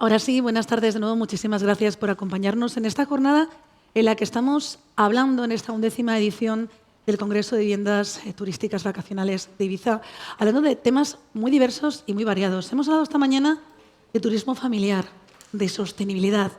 Ahora sí, buenas tardes de nuevo. Muchísimas gracias por acompañarnos en esta jornada en la que estamos hablando en esta 11ª edición del Congreso de Viviendas Turísticas Vacacionales de Ibiza, hablando de temas muy diversos y muy variados. Hemos hablado esta mañana de turismo familiar, de sostenibilidad.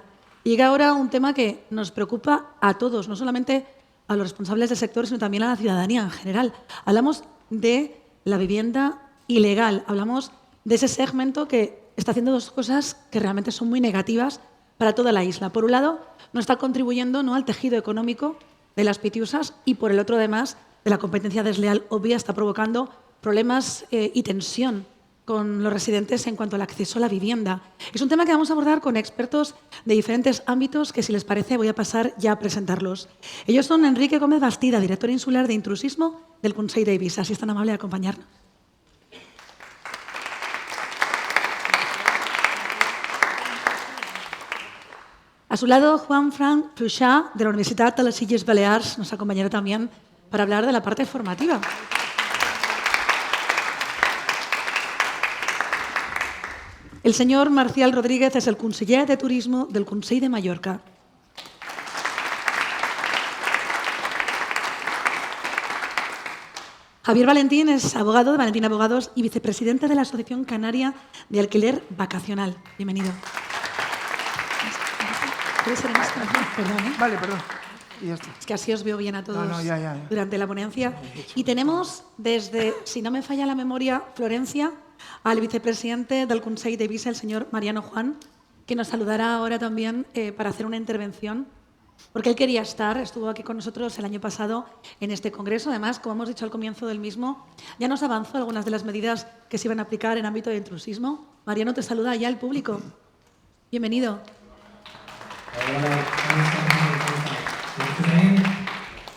Y llega ahora un tema que nos preocupa a todos, no solamente a los responsables del sector, sino también a la ciudadanía en general. Hablamos de la vivienda ilegal, hablamos de ese segmento que está haciendo dos cosas que realmente son muy negativas para toda la isla. Por un lado, no está contribuyendo al tejido económico de las pitiusas y por el otro, además, de la competencia desleal obvia, está provocando problemas y tensión con los residentes en cuanto al acceso a la vivienda. Es un tema que vamos a abordar con expertos de diferentes ámbitos que, si les parece, voy a pasar ya a presentarlos. Ellos son Enrique Gómez Bastida, director insular de intrusismo del Consell de Ibiza. Si es tan amable de acompañarnos. A su lado, Juan Frank Pluchà, de la Universitat de les Illes Balears, nos acompañará también para hablar de la parte formativa. El señor Marcial Rodríguez es el conseller de Turismo del Consell de Mallorca. Javier Valentín es abogado de Valentín Abogados y vicepresidente de la Asociación Canaria de Alquiler Vacacional. Bienvenido. ¿Puede ser en esto? Perdón, ¿eh? Vale, perdón. Y ya está. Es que así os veo bien a todos Ya. durante la ponencia. Y tenemos desde, si no me falla la memoria, Florencia, al vicepresidente del Consell de Ibiza, el señor Mariano Juan, que nos saludará ahora también para hacer una intervención, porque él quería estar, estuvo aquí con nosotros el año pasado en este congreso. Además, como hemos dicho al comienzo del mismo, ya nos avanzó algunas de las medidas que se iban a aplicar en ámbito de intrusismo. Mariano, te saluda ya el público. Bienvenido.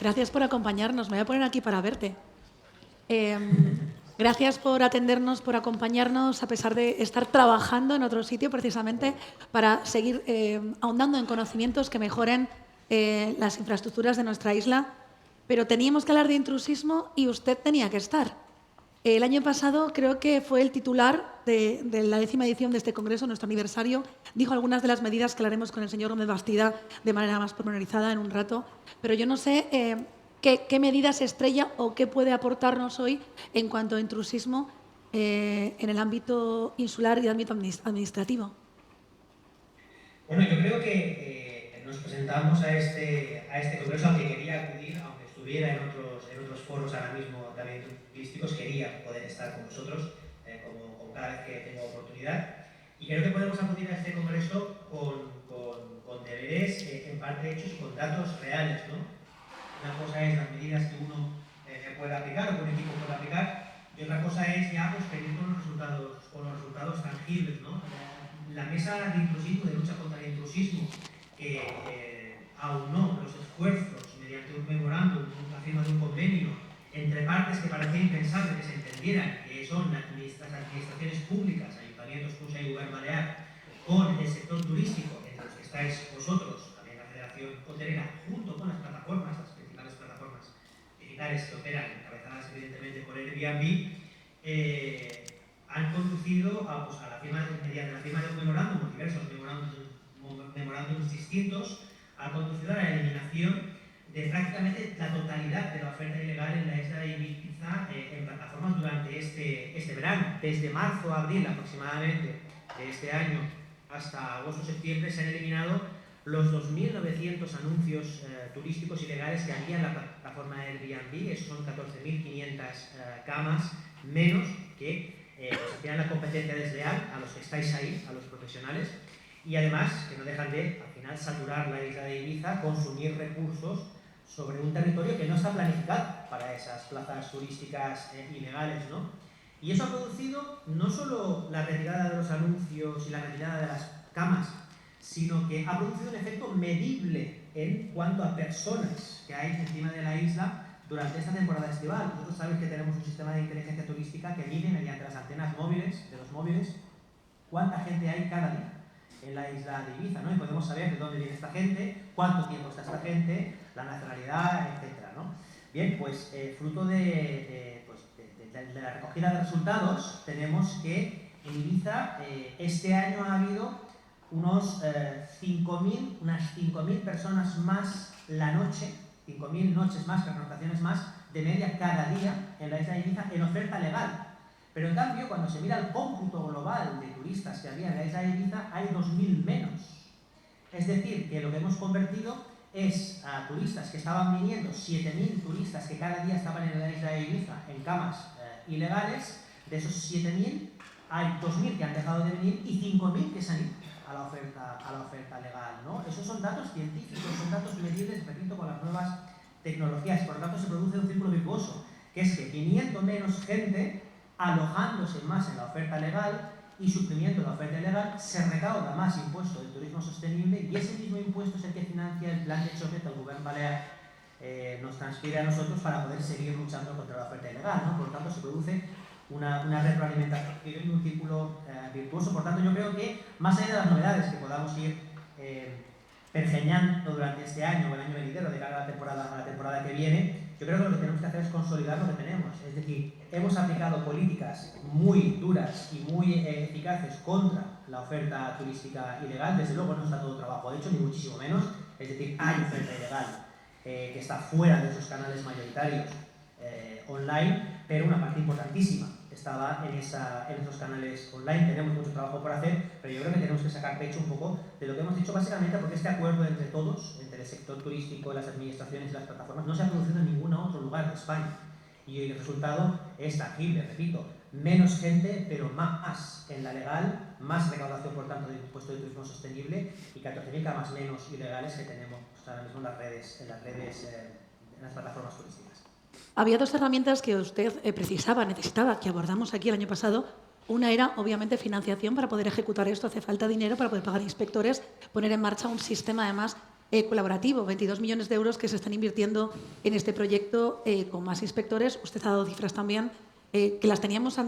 Gracias por acompañarnos. Me voy a poner aquí para verte. Gracias por atendernos, por acompañarnos, a pesar de estar trabajando en otro sitio, precisamente para seguir ahondando en conocimientos que mejoren las infraestructuras de nuestra isla. Pero teníamos que hablar de intrusismo y usted tenía que estar. El año pasado creo que fue el titular de la 10ª edición de este congreso, nuestro aniversario. Dijo algunas de las medidas que hablaremos con el señor Gómez Bastida de manera más pormenorizada en un rato. Pero yo no sé qué medidas estrella o qué puede aportarnos hoy en cuanto a intrusismo en el ámbito insular y el ámbito administrativo. Bueno, yo creo que nos presentamos a este congreso al que quería acudir, aunque estuviera en otros foros ahora mismo también turísticos, quería poder estar con vosotros como cada vez que tengo oportunidad. Y creo que podemos acudir a este congreso con deberes en parte hechos y con datos reales, ¿no? Una cosa es las medidas que uno puede aplicar o que un equipo puede aplicar, y otra cosa es ya pues, pedir con los resultados tangibles, ¿no? La mesa de intrusismo, de lucha contra el intrusismo, que aunó los esfuerzos mediante un memorándum, la firma de un convenio entre partes que parecía impensable que se entendieran, que son las administraciones públicas, ayuntamientos, Cuxa y Govern Balear, con el sector turístico, entre los que estáis vosotros, también la Federación Hotelera, junto con las plataformas, las principales plataformas digitales que operan, encabezadas evidentemente por Airbnb, han conducido a la firma, mediante la firma de un memorándum, diversos memorándums distintos, ha conducido a la eliminación de prácticamente la totalidad de la oferta ilegal en la isla de Ibiza en plataformas durante este verano. Desde marzo a abril aproximadamente de este año hasta agosto-septiembre se han eliminado los 2.900 anuncios turísticos ilegales que había en la plataforma Airbnb. Esos son 14.500 camas menos que hacían la competencia desleal a los que estáis ahí, a los profesionales, y además que no dejan de, al final, saturar la isla de Ibiza, consumir recursos sobre un territorio que no está planificado para esas plazas turísticas ilegales, ¿no? Y eso ha producido no solo la retirada de los anuncios y la retirada de las camas, sino que ha producido un efecto medible en cuanto a personas que hay encima de la isla durante esta temporada estival. Vosotros sabéis que tenemos un sistema de inteligencia turística que mide mediante las antenas móviles, de los móviles, cuánta gente hay cada día en la isla de Ibiza, ¿no? Y podemos saber de dónde viene esta gente, cuánto tiempo está esta gente, la nacionalidad, etcétera, ¿no? Bien, pues fruto de la recogida de resultados, tenemos que en Ibiza este año ha habido unas 5.000 personas más la noche, 5.000 noches más, pernoctaciones más, de media cada día en la isla de Ibiza en oferta legal. Pero en cambio, cuando se mira el cómputo global de turistas que había en la isla de Ibiza, hay 2.000 menos. Es decir, que lo que hemos convertido es a turistas que estaban viniendo, 7.000 turistas que cada día estaban en la isla de Ibiza en camas ilegales. De esos 7.000 hay 2.000 que han dejado de venir y 5.000 que se han ido a la oferta legal, ¿no? Esos son datos científicos, son datos medibles, repito, con las nuevas tecnologías. Por lo tanto, se produce un círculo virtuoso, que es que viniendo menos gente, alojándose más en la oferta legal y suprimiendo la oferta ilegal, se recauda más impuesto del turismo sostenible y ese mismo impuesto es el que financia el plan de choque que el gobierno balear nos transfiere a nosotros para poder seguir luchando contra la oferta ilegal, ¿no? Por lo tanto, se produce una retroalimentación y un círculo virtuoso. Por tanto, yo creo que más allá de las novedades que podamos ir pergeñando durante este año o el año venidero de cara a la temporada que viene, yo creo que lo que tenemos que hacer es consolidar lo que tenemos. Es decir, hemos aplicado políticas muy duras y muy eficaces contra la oferta turística ilegal. Desde luego no está todo trabajo hecho, ni muchísimo menos. Es decir, hay oferta ilegal que está fuera de esos canales mayoritarios online, pero una parte importantísima estaba en esos canales online. Tenemos mucho trabajo por hacer, pero yo creo que tenemos que sacar pecho un poco de lo que hemos dicho, básicamente porque este acuerdo entre todos, entre el sector turístico, las administraciones y las plataformas, no se ha producido en ningún otro lugar de España. Y el resultado es tangible, repito, menos gente, pero más en la legal, más recaudación, por tanto, del impuesto de turismo sostenible y 14.000 camas menos ilegales que tenemos ahora mismo en las plataformas turísticas. Había dos herramientas que usted necesitaba, que abordamos aquí el año pasado. Una era, obviamente, financiación para poder ejecutar esto. Hace falta dinero para poder pagar inspectores, poner en marcha un sistema, además, colaborativo. 22 millones de euros que se están invirtiendo en este proyecto con más inspectores. Usted ha dado cifras también, que las teníamos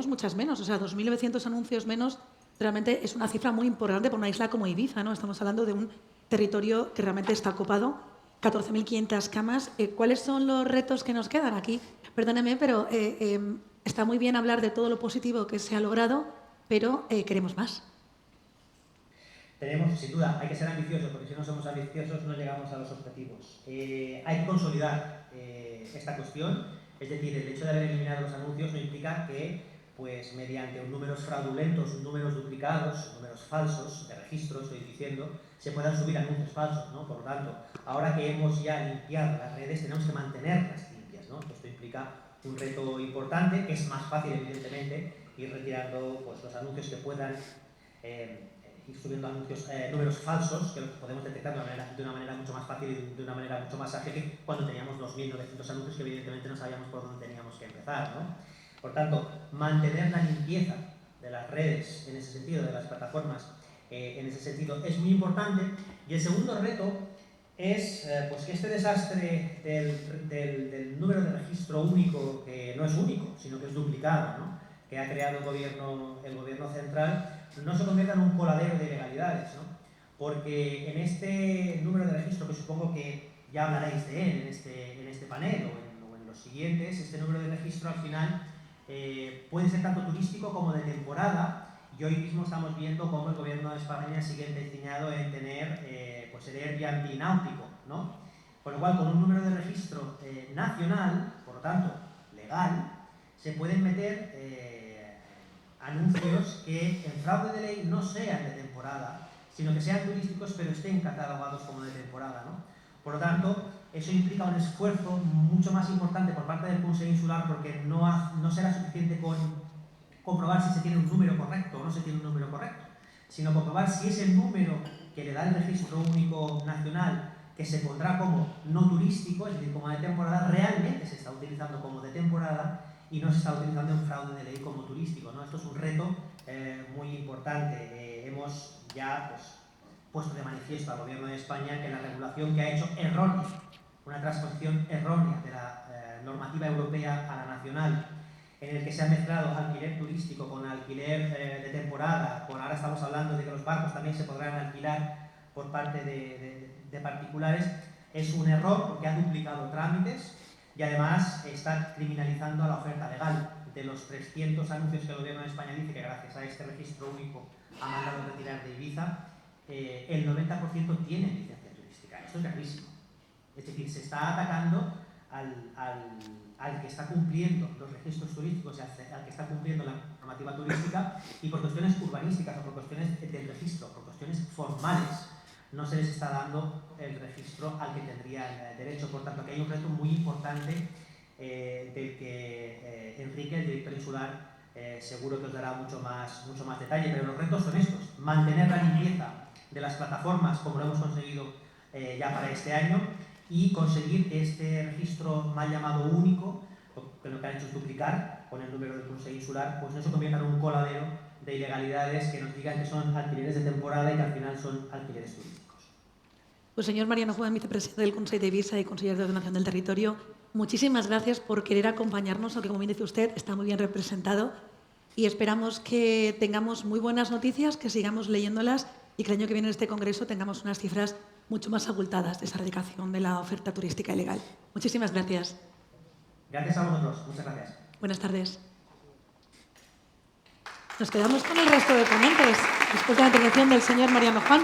muchas menos. O sea, 2.900 anuncios menos. Realmente es una cifra muy importante para una isla como Ibiza, ¿no? Estamos hablando de un territorio que realmente está copado. 14.500 camas. ¿Cuáles son los retos que nos quedan aquí? Perdóneme, pero está muy bien hablar de todo lo positivo que se ha logrado, pero queremos más. Tenemos, sin duda, hay que ser ambiciosos, porque si no somos ambiciosos no llegamos a los objetivos. Hay que consolidar esta cuestión, es decir, el hecho de haber eliminado los anuncios no implica que, pues, mediante números fraudulentos, números duplicados, números falsos de registro, estoy diciendo, se puedan subir anuncios falsos, ¿no? Por lo tanto, ahora que hemos ya limpiado las redes, tenemos que mantenerlas limpias, ¿no? Esto implica un reto importante, que es más fácil, evidentemente, ir retirando, pues, los anuncios que puedan ir subiendo números falsos, que los podemos detectar de una manera mucho más fácil y de una manera mucho más ágil que cuando teníamos 2.900 anuncios que evidentemente no sabíamos por dónde teníamos que empezar, ¿no? Por tanto, mantener la limpieza de las redes en ese sentido, de las plataformas en ese sentido, es muy importante. Y el segundo reto es pues que este desastre del número de registro único, que no es único, sino que es duplicado, ¿no?, que ha creado el gobierno central, no se convierta en un coladero de ilegalidades, ¿no? Porque en este número de registro, que supongo que ya hablaréis de él en este panel o en los siguientes, este número de registro al final puede ser tanto turístico como de temporada, y hoy mismo estamos viendo cómo el gobierno de España sigue empecinado en tener pues el Airbnb náutico, ¿no? Con lo cual, con un número de registro nacional, por lo tanto, legal, se pueden meter anuncios que en fraude de ley no sean de temporada, sino que sean turísticos pero estén catalogados como de temporada, ¿no? Por lo tanto, eso implica un esfuerzo mucho más importante por parte del Consejo Insular, porque no será suficiente con comprobar si se tiene un número correcto o no se tiene un número correcto, sino comprobar si ese número que le da el registro único nacional, que se pondrá como no turístico, es decir, como de temporada, realmente se está utilizando como de temporada y no se está utilizando en fraude de ley como turístico, ¿no? Esto es un reto muy importante. Hemos ya puesto de manifiesto al Gobierno de España que la regulación que ha hecho errónea, una transposición errónea de la normativa europea a la nacional, en el que se ha mezclado alquiler turístico con alquiler de temporada, ahora estamos hablando de que los barcos también se podrán alquilar por parte de particulares, es un error porque ha duplicado trámites y además está criminalizando a la oferta legal. De los 300 anuncios que el Gobierno de España dice que gracias a este registro único ha mandado retirar de Ibiza, el 90% tienen licencia turística. Esto es gravísimo. Es decir, se está atacando al que está cumpliendo los registros turísticos y al que está cumpliendo la normativa turística, y por cuestiones urbanísticas o por cuestiones del registro, por cuestiones formales, no se les está dando el registro al que tendrían derecho. Por tanto, aquí hay un reto muy importante del que Enrique, el director insular, seguro que os dará mucho más detalle, pero los retos son estos: mantener la limpieza de las plataformas, como lo hemos conseguido ya para este año, y conseguir que este registro mal llamado único, que lo que han hecho es duplicar con el número del Consell Insular, pues no se convierta en un coladero de ilegalidades que nos digan que son alquileres de temporada y que al final son alquileres turísticos. Pues señor Mariano Juan, vicepresidente del Consell de Eivissa y consejero de Ordenación del Territorio, muchísimas gracias por querer acompañarnos, aunque como bien dice usted, está muy bien representado, y esperamos que tengamos muy buenas noticias, que sigamos leyéndolas y que el año que viene en este congreso tengamos unas cifras mucho más abultadas de esa erradicación de la oferta turística ilegal. Muchísimas gracias. Gracias a vosotros. Muchas gracias. Buenas tardes. Nos quedamos con el resto de ponentes, después de la intervención del señor Mariano Juan.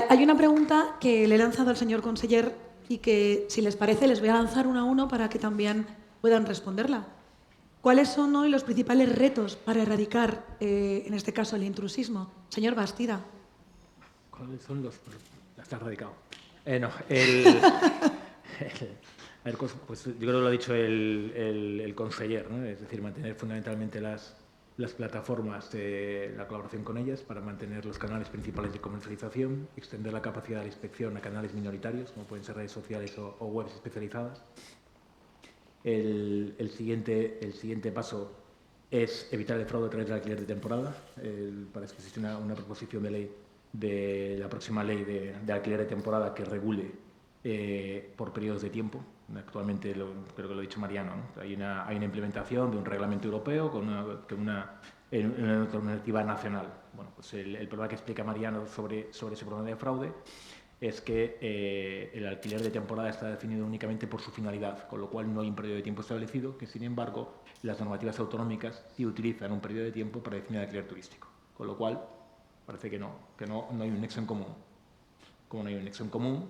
Hay una pregunta que le he lanzado al señor conseller y que, si les parece, les voy a lanzar uno a uno para que también puedan responderla. ¿Cuáles son hoy los principales retos para erradicar, en este caso, el intrusismo? Señor Bastida. ¿Cuáles son los...? Está erradicado. No, a ver, pues yo creo que lo ha dicho el conseller, ¿no? Es decir, mantener fundamentalmente las plataformas, la colaboración con ellas para mantener los canales principales de comercialización, extender la capacidad de la inspección a canales minoritarios, como pueden ser redes sociales o webs especializadas. El siguiente paso es evitar el fraude a través del alquiler de temporada. Parece que existe una proposición de ley, de la próxima ley de alquiler de temporada, que regule por periodos de tiempo. Actualmente, creo que lo ha dicho Mariano, ¿no? Hay una implementación de un reglamento europeo con una normativa nacional. Bueno, pues el problema que explica Mariano sobre ese problema de fraude es que el alquiler de temporada está definido únicamente por su finalidad, con lo cual no hay un periodo de tiempo establecido, que sin embargo las normativas autonómicas sí utilizan un periodo de tiempo para definir el alquiler turístico, con lo cual parece que no hay un nexo en común. Como no hay un nexo en común,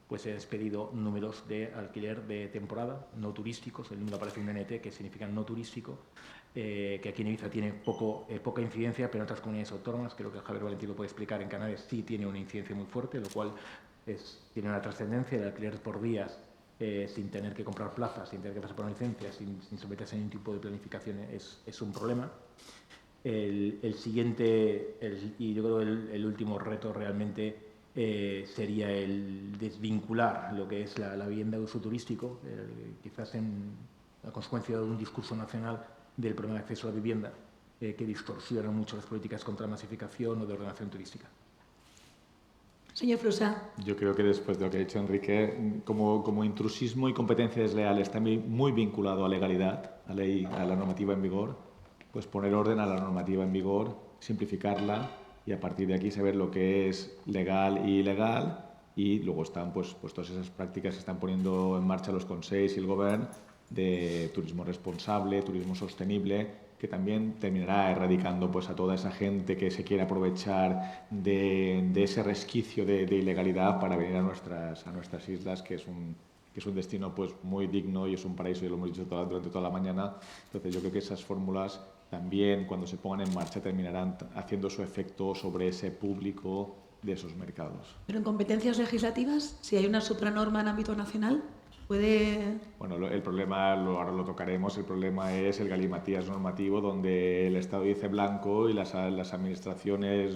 pues he despedido números de alquiler de temporada no turísticos. El número aparece en un NT, que significa no turístico, que aquí en Ibiza tiene poca incidencia, pero en otras comunidades autónomas, creo que Javier Valentín lo puede explicar, en Canarias sí tiene una incidencia muy fuerte, lo cual tiene una trascendencia. El alquiler por días, sin tener que comprar plazas, sin tener que pasar por una licencia, sin someterse a ningún tipo de planificación, es un problema. El siguiente, y yo creo el último reto realmente, sería el desvincular lo que es la vivienda de uso turístico, quizás en la consecuencia de un discurso nacional del problema de acceso a la vivienda, que distorsiona mucho las políticas contra la masificación o de ordenación turística. Señor Flusa. Yo creo que después de lo que ha dicho Enrique, como intrusismo y competencia desleal está muy vinculado a legalidad, a la normativa en vigor, pues poner orden a la normativa en vigor, simplificarla, y a partir de aquí saber lo que es legal e ilegal, y luego están pues todas esas prácticas que están poniendo en marcha los consells y el gobierno de turismo responsable, turismo sostenible, que también terminará erradicando pues a toda esa gente que se quiere aprovechar de ese resquicio de ilegalidad para venir a nuestras islas, que es un destino pues muy digno y es un paraíso, y lo hemos dicho durante toda la mañana. Entonces yo creo que esas fórmulas también, cuando se pongan en marcha, terminarán haciendo su efecto sobre ese público de esos mercados. Pero en competencias legislativas, si hay una supranorma en ámbito nacional, puede... Bueno, el problema, ahora lo tocaremos, el problema es el galimatías normativo, donde el Estado dice blanco y las administraciones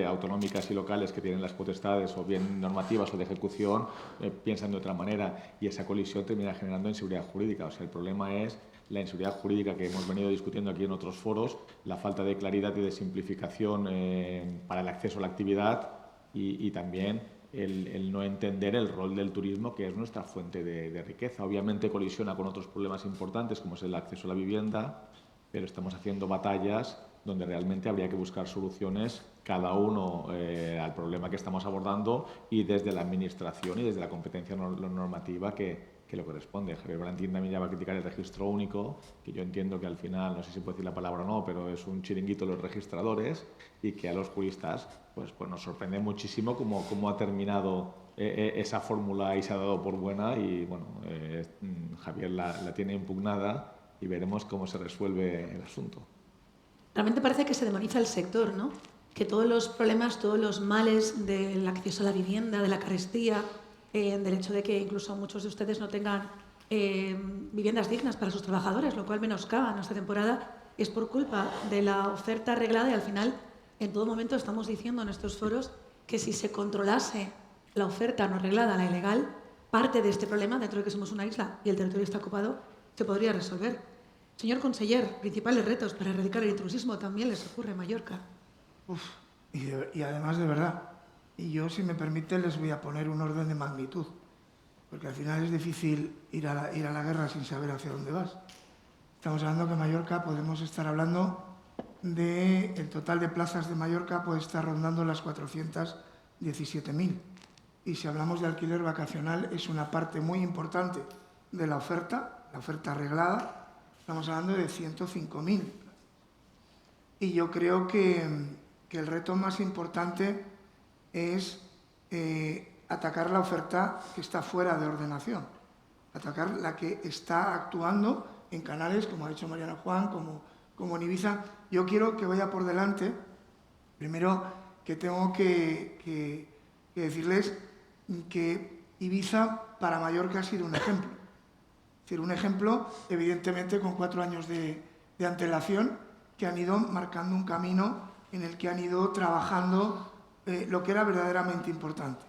autonómicas y locales que tienen las potestades, o bien normativas o de ejecución, piensan de otra manera, y esa colisión termina generando inseguridad jurídica. O sea, el problema es la inseguridad jurídica que hemos venido discutiendo aquí en otros foros, la falta de claridad y de simplificación para el acceso a la actividad, y también el no entender el rol del turismo, que es nuestra fuente de riqueza. Obviamente colisiona con otros problemas importantes, como es el acceso a la vivienda, pero estamos haciendo batallas donde realmente habría que buscar soluciones cada uno al problema que estamos abordando, y desde la administración y desde la competencia normativa que que lo corresponde. Javier Valentín también ya va a criticar el registro único, que yo entiendo que al final, no sé si puedo decir la palabra o no, pero es un chiringuito de los registradores y que a los juristas pues nos sorprende muchísimo cómo ha terminado esa fórmula y se ha dado por buena y bueno, Javier la tiene impugnada y veremos cómo se resuelve el asunto. Realmente parece que se demoniza el sector, ¿no? Que todos los problemas, todos los males del acceso a la vivienda, de la carestía, del hecho de que incluso muchos de ustedes no tengan viviendas dignas para sus trabajadores, lo cual menoscaba nuestra temporada, es por culpa de la oferta arreglada y al final en todo momento estamos diciendo en estos foros que si se controlase la oferta no arreglada, la ilegal, parte de este problema, dentro de que somos una isla y el territorio está ocupado, se podría resolver. Señor conseller, principales retos para erradicar el intrusismo también les ocurre en Mallorca. Y además de verdad, y yo, si me permite, les voy a poner un orden de magnitud, porque al final es difícil ir a la guerra sin saber hacia dónde vas. Estamos hablando que Mallorca, podemos estar hablando de el total de plazas de Mallorca puede estar rondando las 417.000. Y si hablamos de alquiler vacacional, es una parte muy importante de la oferta arreglada, estamos hablando de 105.000. Y yo creo que el reto más importante es atacar la oferta que está fuera de ordenación, atacar la que está actuando en canales, como ha dicho Mariano Juan, como en Ibiza. Yo quiero que vaya por delante, primero que tengo que decirles que Ibiza para Mallorca ha sido un ejemplo. Es decir, un ejemplo, evidentemente, con 4 años de antelación, que han ido marcando un camino en el que han ido trabajando lo que era verdaderamente importante.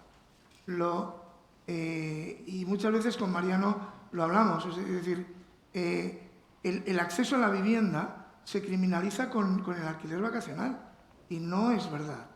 Y muchas veces con Mariano lo hablamos, es decir, el acceso a la vivienda se criminaliza con el alquiler vacacional y no es verdad.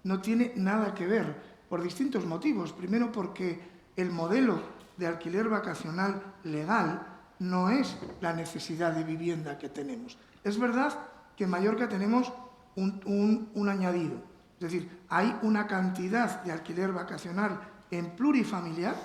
No tiene nada que ver, por distintos motivos. Primero, porque el modelo de alquiler vacacional legal no es la necesidad de vivienda que tenemos. Es verdad que en Mallorca tenemos un añadido, es decir, hay una cantidad de alquiler vacacional en plurifamiliar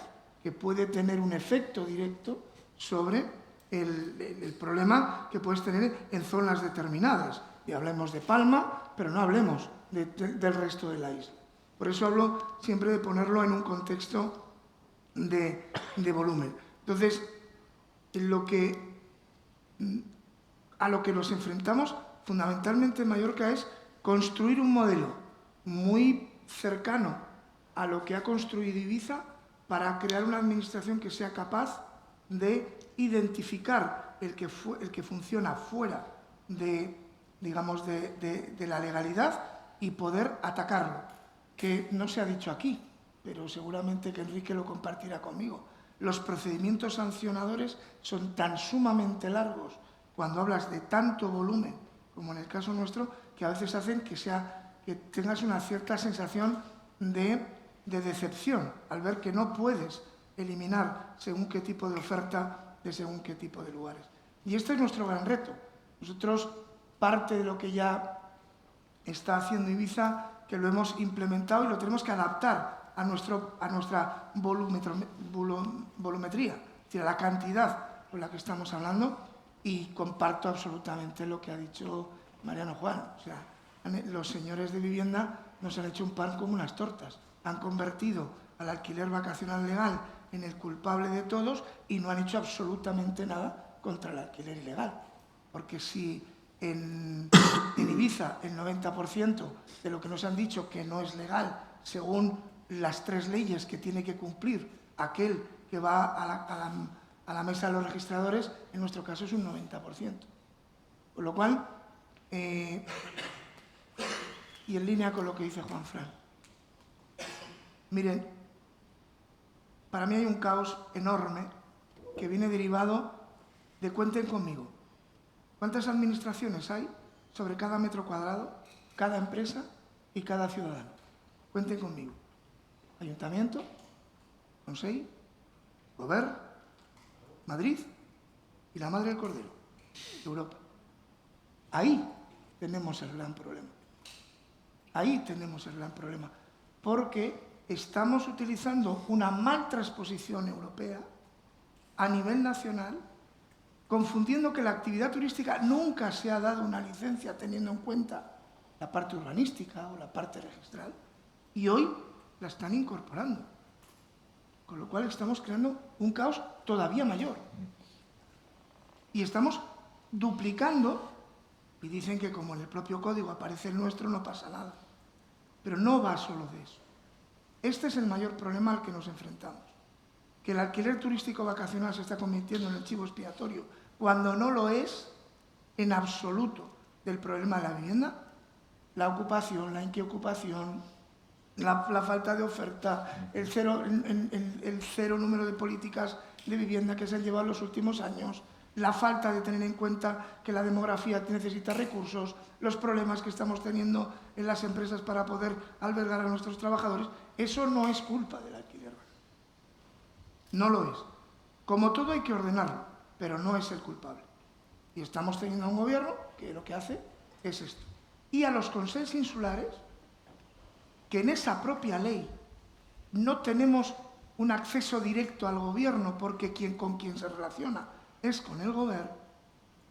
que puede tener un efecto directo sobre el problema que puedes tener en zonas determinadas. Y hablemos de Palma, pero no hablemos del resto de la isla. Por eso hablo siempre de ponerlo en un contexto de volumen. Entonces, a lo que nos enfrentamos fundamentalmente en Mallorca es construir un modelo muy cercano a lo que ha construido Ibiza para crear una administración que sea capaz de identificar el que funciona fuera de la legalidad y poder atacarlo, que no se ha dicho aquí, pero seguramente que Enrique lo compartirá conmigo. Los procedimientos sancionadores son tan sumamente largos cuando hablas de tanto volumen, como en el caso nuestro, que a veces hacen que tengas una cierta sensación de decepción al ver que no puedes eliminar según qué tipo de oferta de según qué tipo de lugares. Y este es nuestro gran reto. Nosotros, parte de lo que ya está haciendo Ibiza, que lo hemos implementado y lo tenemos que adaptar a nuestra volumetría, es decir, a la cantidad con la que estamos hablando, y comparto absolutamente lo que ha dicho Mariano Juan. O sea, los señores de vivienda nos han hecho un pan como unas tortas. Han convertido al alquiler vacacional legal en el culpable de todos y no han hecho absolutamente nada contra el alquiler ilegal. Porque si en Ibiza el 90% de lo que nos han dicho que no es legal, según las 3 leyes que tiene que cumplir aquel que va a la mesa de los registradores, en nuestro caso es un 90%. Con lo cual, y en línea con lo que dice Juanfran, miren, para mí hay un caos enorme que viene derivado de cuenten conmigo. ¿Cuántas administraciones hay sobre cada metro cuadrado, cada empresa y cada ciudadano? Cuenten conmigo. Ayuntamiento, Consell, Govern, Madrid y la Madre del Cordero, Europa. Ahí tenemos el gran problema. Ahí tenemos el gran problema. Porque estamos utilizando una mal transposición europea a nivel nacional, confundiendo que la actividad turística nunca se ha dado una licencia teniendo en cuenta la parte urbanística o la parte registral, y hoy la están incorporando. Con lo cual estamos creando un caos todavía mayor. Y estamos duplicando, y dicen que como en el propio código aparece el nuestro no pasa nada. Pero no va solo de eso. Este es el mayor problema al que nos enfrentamos. Que el alquiler turístico vacacional se está convirtiendo en el chivo expiatorio, cuando no lo es en absoluto del problema de la vivienda, la ocupación, la inquiocupación, la falta de oferta, el cero número de políticas de vivienda que se han llevado en los últimos años, la falta de tener en cuenta que la demografía necesita recursos, los problemas que estamos teniendo en las empresas para poder albergar a nuestros trabajadores, eso no es culpa del alquiler. No lo es. Como todo hay que ordenarlo, pero no es el culpable. Y estamos teniendo un gobierno que lo que hace es esto. Y a los consells insulares, que en esa propia ley no tenemos un acceso directo al gobierno porque con quien se relaciona es con el gobierno,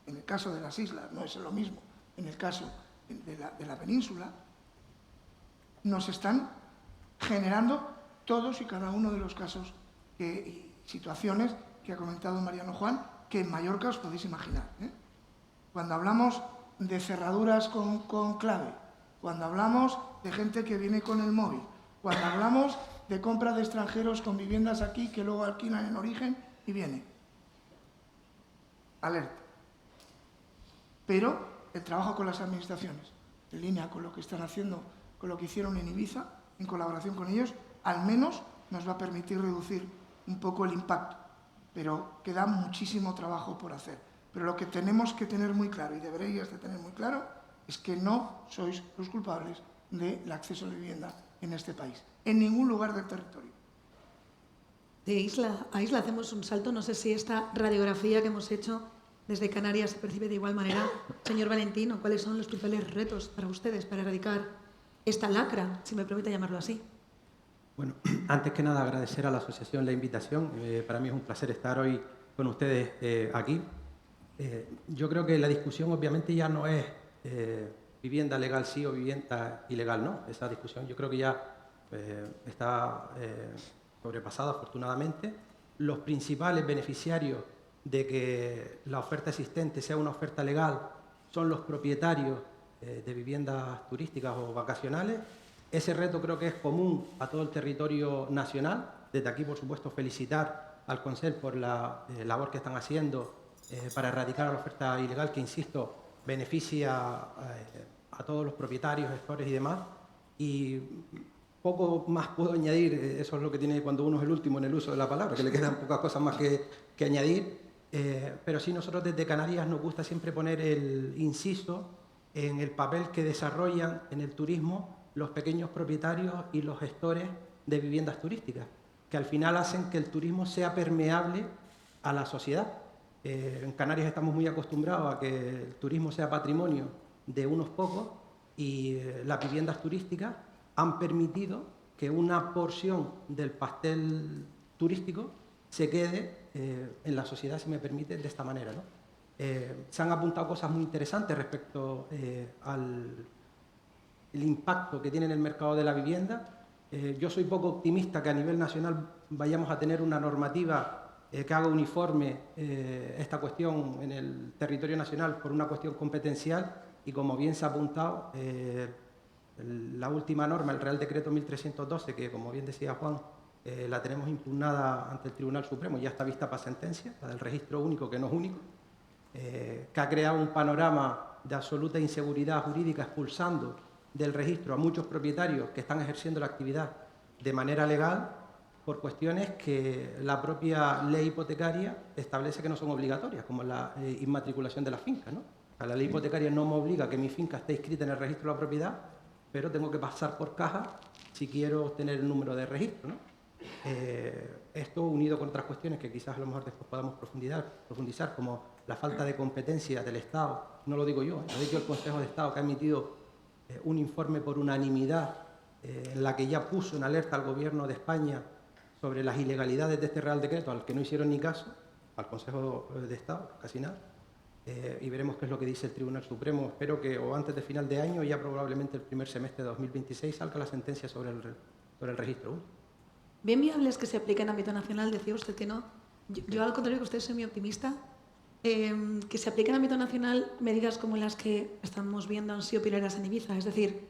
en el caso de las islas no es lo mismo, en el caso de la península, nos están generando todos y cada uno de los casos y situaciones que ha comentado Mariano Juan, que en Mallorca os podéis imaginar, ¿eh? Cuando hablamos de cerraduras con clave, cuando hablamos de gente que viene con el móvil, cuando hablamos de compra de extranjeros con viviendas aquí que luego alquilan en origen y vienen. Alerta. Pero el trabajo con las administraciones, en línea con lo que están haciendo, con lo que hicieron en Ibiza, en colaboración con ellos, al menos nos va a permitir reducir un poco el impacto. Pero queda muchísimo trabajo por hacer. Pero lo que tenemos que tener muy claro, y deberíais de tener muy claro, es que no sois los culpables del acceso a la vivienda en este país, en ningún lugar del territorio. De isla a isla hacemos un salto. No sé si esta radiografía que hemos hecho desde Canarias se percibe de igual manera. Señor Valentino, ¿cuáles son los principales retos para ustedes para erradicar esta lacra, si me permite llamarlo así? Bueno, antes que nada agradecer a la asociación la invitación. Para mí es un placer estar hoy con ustedes aquí. Yo creo que la discusión obviamente ya no es vivienda legal sí o vivienda ilegal no. Esa discusión yo creo que ya está sobrepasada afortunadamente. Los principales beneficiarios de que la oferta existente sea una oferta legal son los propietarios de viviendas turísticas o vacacionales. Ese reto creo que es común a todo el territorio nacional. Desde aquí, por supuesto, felicitar al Consell por la labor que están haciendo para erradicar la oferta ilegal, que, insisto, beneficia a todos los propietarios, gestores y demás. Y poco más puedo añadir. Eso es lo que tiene cuando uno es el último en el uso de la palabra, que le quedan pocas cosas más que añadir. Pero sí, nosotros desde Canarias nos gusta siempre poner el inciso en el papel que desarrollan en el turismo los pequeños propietarios y los gestores de viviendas turísticas, que al final hacen que el turismo sea permeable a la sociedad. En Canarias estamos muy acostumbrados a que el turismo sea patrimonio de unos pocos y las viviendas turísticas han permitido que una porción del pastel turístico se quede en la sociedad, si me permite, de esta manera, ¿no? Se han apuntado cosas muy interesantes respecto al impacto que tiene en el mercado de la vivienda. Yo soy poco optimista que a nivel nacional vayamos a tener una normativa que haga uniforme esta cuestión en el territorio nacional por una cuestión competencial y, como bien se ha apuntado, la última norma, el Real Decreto 1312, que, como bien decía Juan, la tenemos impugnada ante el Tribunal Supremo, ya está vista para sentencia, la del registro único, que no es único, que ha creado un panorama de absoluta inseguridad jurídica, expulsando del registro a muchos propietarios que están ejerciendo la actividad de manera legal por cuestiones que la propia ley hipotecaria establece que no son obligatorias, como la inmatriculación de la finca, ¿no? O sea, la ley hipotecaria no me obliga a que mi finca esté inscrita en el registro de la propiedad, pero tengo que pasar por caja si quiero obtener el número de registro, ¿no? Esto, unido con otras cuestiones que quizás a lo mejor después podamos profundizar, como la falta de competencia del Estado, no lo digo yo, lo digo el Consejo de Estado, que ha emitido un informe por unanimidad en la que ya puso en alerta al Gobierno de España sobre las ilegalidades de este Real Decreto, al que no hicieron ni caso. al Consejo de Estado, casi nada, y veremos qué es lo que dice el Tribunal Supremo. Espero que o antes de final de año, ya probablemente el primer semestre de 2026, salga la sentencia sobre el registro. Bien viable es que se aplique en ámbito nacional, decía usted que no. Yo al contrario que usted, soy muy optimista. Que se aplique en ámbito nacional medidas como las que estamos viendo han sido pioneras en Ibiza. Es decir,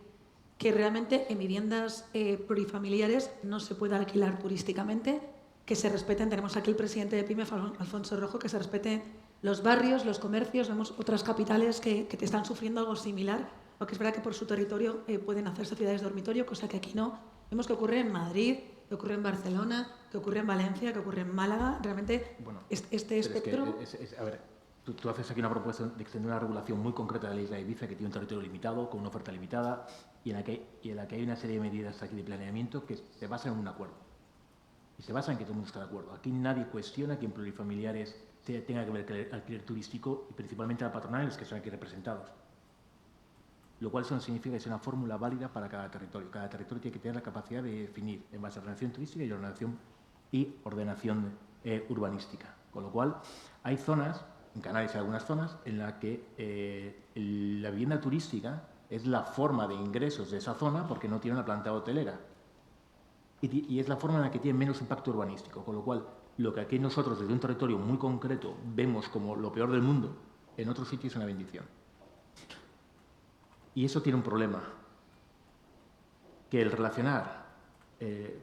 que realmente en viviendas plurifamiliares no se pueda alquilar turísticamente, que se respeten, tenemos aquí el presidente de PYME, Alfonso Rojo, que se respeten los barrios, los comercios. Vemos otras capitales que te están sufriendo algo similar, aunque es verdad que por su territorio pueden hacerse ciudades dormitorio, cosa que aquí no. Vemos que ocurre en Madrid, que ocurre en Barcelona, que ocurre en Valencia, que ocurre en Málaga. Realmente, Bueno, este espectro... a ver, tú haces aquí una propuesta de extender una regulación muy concreta de la isla de Ibiza, que tiene un territorio limitado, con una oferta limitada, y en la que hay una serie de medidas aquí de planeamiento que se basan en un acuerdo. Y se basan en que todo el mundo está de acuerdo. Aquí nadie cuestiona que en plurifamiliares tenga que ver alquiler turístico, y principalmente la patronal, los que son aquí representados. Lo cual eso no significa que sea una fórmula válida para cada territorio. Cada territorio tiene que tener la capacidad de definir en base a ordenación turística y ordenación urbanística. Con lo cual, hay zonas, en Canarias hay algunas zonas, en las que la vivienda turística es la forma de ingresos de esa zona porque no tiene una planta hotelera. Y es la forma en la que tiene menos impacto urbanístico. Con lo cual, lo que aquí nosotros, desde un territorio muy concreto, vemos como lo peor del mundo, en otros sitios es una bendición. Y eso tiene un problema, que el relacionar,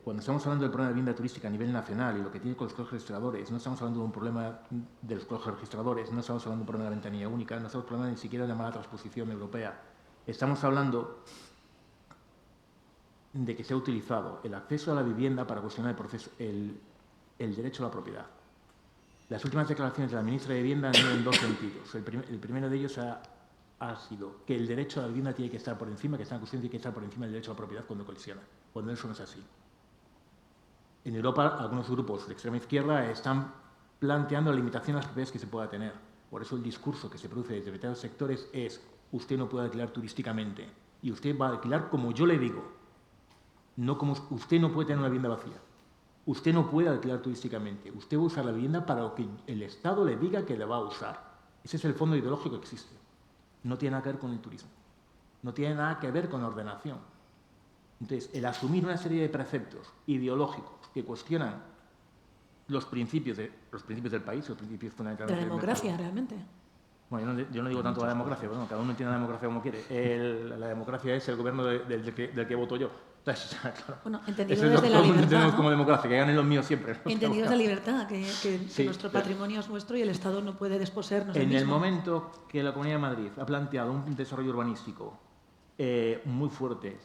cuando estamos hablando del problema de vivienda turística a nivel nacional y lo que tiene con los colegios registradores, no estamos hablando de un problema de los colegios registradores, no estamos hablando de un problema de la ventanilla única, no estamos hablando ni siquiera de la mala transposición europea. Estamos hablando de que se ha utilizado el acceso a la vivienda para cuestionar el derecho a la propiedad. Las últimas declaraciones de la ministra de Vivienda han ido en dos sentidos. El primero de ellos ha sido que el derecho a la vivienda tiene que estar por encima, que esta cuestión tiene que estar por encima del derecho a la propiedad cuando colisiona, cuando eso no es así. En Europa, algunos grupos de extrema izquierda están planteando la limitación a las propiedades que se pueda tener. Por eso el discurso que se produce desde determinados sectores es: usted no puede alquilar turísticamente y usted va a alquilar como yo le digo. No como usted no puede tener una vivienda vacía. Usted no puede alquilar turísticamente. Usted va a usar la vivienda para lo que el Estado le diga que le va a usar. Ese es el fondo ideológico que existe. No tiene nada que ver con el turismo. No tiene nada que ver con la ordenación. Entonces, el asumir una serie de preceptos ideológicos que cuestionan los principios del país, los principios fundamentales de la democracia, realmente. Bueno, yo no digo tanto la democracia, pero bueno, cada uno entiende la democracia como quiere. La democracia es el gobierno del que voto yo. Entonces, claro, bueno, entendido eso es desde lo la que libertad, entendemos ¿no? como democracia, que ganen los míos siempre. Entendido desde la libertad, que Sí, nuestro patrimonio es nuestro y el Estado no puede desposeernos del En mismo. el momento que la Comunidad de Madrid ha planteado un desarrollo urbanístico muy fuerte,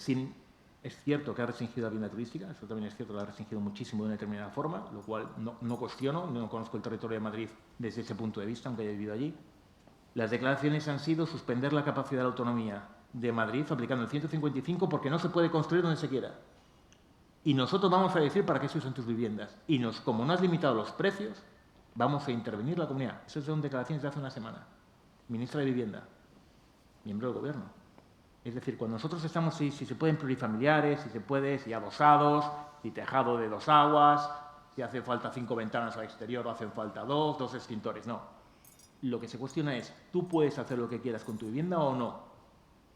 es cierto que ha restringido la vivienda turística, eso también es cierto, la ha restringido muchísimo de una determinada forma, lo cual no cuestiono, no conozco el territorio de Madrid desde ese punto de vista, aunque haya vivido allí. Las declaraciones han sido suspender la capacidad de la autonomía de Madrid aplicando el 155 porque no se puede construir donde se quiera. Y nosotros vamos a decir para qué se usan tus viviendas. Y como no has limitado los precios, vamos a intervenir la comunidad. Esas son declaraciones de hace una semana. Ministra de Vivienda, miembro del Gobierno. Es decir, cuando nosotros estamos, si se pueden plurifamiliares, si se puede, si adosados, si tejado de 2 aguas, si hace falta 5 ventanas al exterior o hacen falta 2 extintores, no. Lo que se cuestiona es, ¿tú puedes hacer lo que quieras con tu vivienda o no?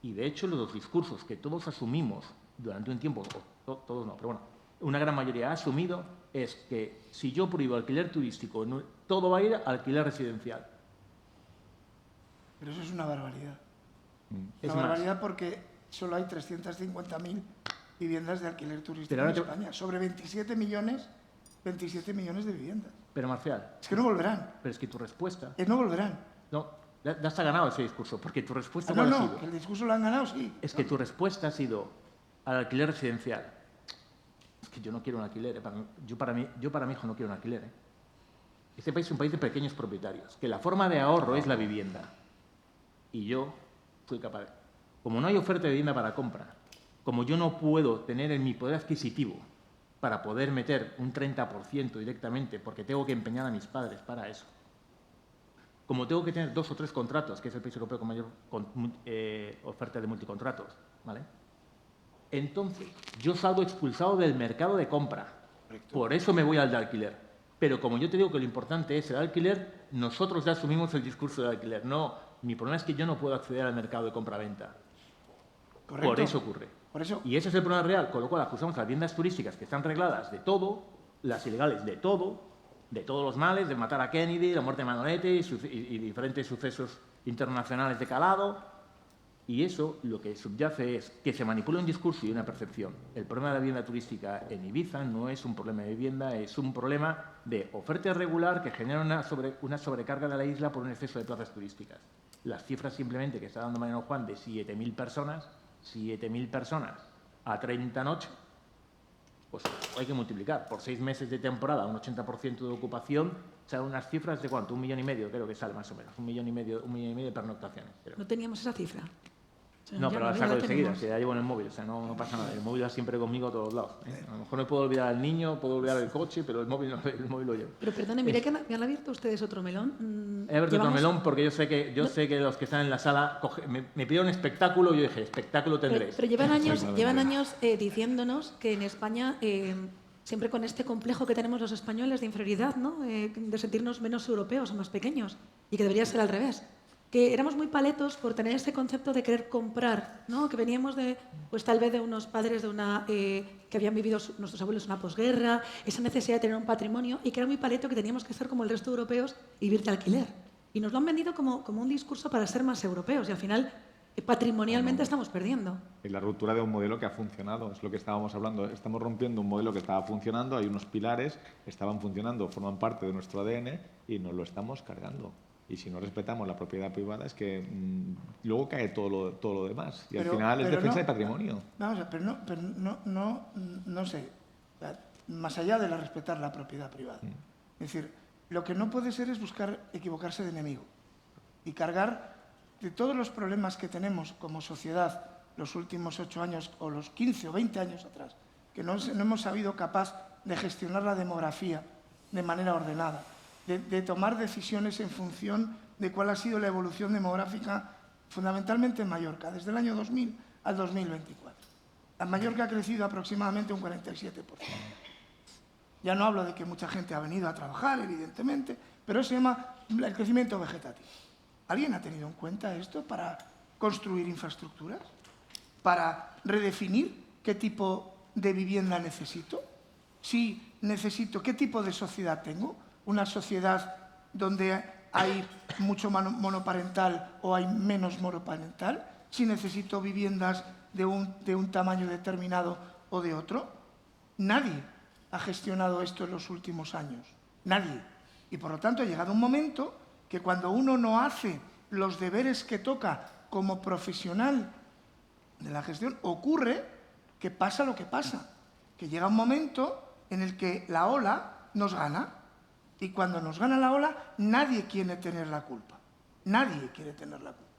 Y de hecho, los discursos que todos asumimos durante un tiempo, todos no, pero bueno, una gran mayoría ha asumido, es que si yo prohíbo alquiler turístico, todo va a ir a alquiler residencial. Pero eso es una barbaridad. Es Una más, barbaridad porque solo hay 350.000 viviendas de alquiler turístico en España, sobre 27 millones de viviendas. Pero Marcial, Es que no volverán. pero es que tu respuesta... No volverán. No, ya está ganado ese discurso, porque tu respuesta No, ¿cuál ha sido? no, que el discurso lo han ganado, sí. Es que tu respuesta ha sido al alquiler residencial. Es que yo no quiero un alquiler. Yo para mi hijo no quiero un alquiler. Este país es un país de pequeños propietarios, que la forma de ahorro es la vivienda. Y yo soy capaz de... Como no hay oferta de vivienda para compra, como yo no puedo tener en mi poder adquisitivo para poder meter un 30% directamente, porque tengo que empeñar a mis padres para eso, como tengo que tener 2 o 3 contratos, que es el país europeo con mayor oferta de multicontratos, ¿vale? Entonces, yo salgo expulsado del mercado de compra. Correcto. Por eso me voy al de alquiler. Pero como yo te digo que lo importante es el alquiler, nosotros ya asumimos el discurso del alquiler. No, mi problema es que yo no puedo acceder al mercado de compra-venta. Correcto. Por eso ocurre. Por eso. Y ese es el problema real, con lo cual acusamos a las viviendas turísticas que están regladas de todo, las ilegales de todos los males, de matar a Kennedy, la muerte de Manolete y diferentes sucesos internacionales de calado. Y eso lo que subyace es que se manipula un discurso y una percepción. El problema de la vivienda turística en Ibiza no es un problema de vivienda, es un problema de oferta irregular que genera una sobrecarga de la isla por un exceso de plazas turísticas. Las cifras simplemente que está dando Mariano Juan de 7.000 personas a 30 noches, pues hay que multiplicar por 6 meses de temporada, un 80% de ocupación, salen unas cifras de ¿cuánto? 1,5 millones, creo que sale más o menos, 1,5 millones de pernoctaciones. Creo. No teníamos esa cifra. O sea, No, ya pero la ya saco de seguida, tenemos. si la llevo en el móvil, o sea, no pasa nada. El móvil va siempre conmigo a todos lados. A lo mejor no puedo olvidar al niño, puedo olvidar el coche, pero el móvil lo llevo. Pero perdone, mire que han abierto ustedes otro melón. He abierto otro Llevamos- melón porque yo sé que los que están en la sala me pidieron espectáculo y yo dije, espectáculo tendréis. Pero llevan años diciéndonos que en España, siempre con este complejo que tenemos los españoles de inferioridad, ¿no? De sentirnos menos europeos o más pequeños, y que debería ser al revés. Que éramos muy paletos por tener ese concepto de querer comprar, ¿no? Que veníamos de, pues tal vez de unos padres de que habían vivido nuestros abuelos una posguerra, esa necesidad de tener un patrimonio, y que era muy paleto que teníamos que ser como el resto de europeos y vivir de alquiler. Y nos lo han vendido como un discurso para ser más europeos, y al final patrimonialmente estamos perdiendo. Es la ruptura de un modelo que ha funcionado, es lo que estábamos hablando. Estamos rompiendo un modelo que estaba funcionando, hay unos pilares, estaban funcionando, forman parte de nuestro ADN y nos lo estamos cargando. Y si no respetamos la propiedad privada es que luego cae todo lo demás. Y al final es defensa de patrimonio. Vamos a ver, pero no sé. Más allá de respetar la propiedad privada. Es decir, lo que no puede ser es buscar equivocarse de enemigo y cargar de todos los problemas que tenemos como sociedad los últimos 8 años o los 15 o 20 años atrás, que no hemos sabido capaz de gestionar la demografía de manera ordenada, de tomar decisiones en función de cuál ha sido la evolución demográfica fundamentalmente en Mallorca, desde el año 2000 al 2024. La Mallorca ha crecido aproximadamente un 47%. Ya no hablo de que mucha gente ha venido a trabajar, evidentemente, pero eso se llama el crecimiento vegetativo. ¿Alguien ha tenido en cuenta esto para construir infraestructuras? ¿Para redefinir qué tipo de vivienda necesito? Si necesito, ¿qué tipo de sociedad tengo? ¿Una sociedad donde hay mucho monoparental o hay menos monoparental? ¿Si necesito viviendas de un tamaño determinado o de otro? Nadie ha gestionado esto en los últimos años. Nadie. Y por lo tanto ha llegado un momento que cuando uno no hace los deberes que toca como profesional de la gestión, ocurre que pasa lo que pasa. Que llega un momento en el que la ola nos gana. Y cuando nos gana la ola, nadie quiere tener la culpa. Nadie quiere tener la culpa.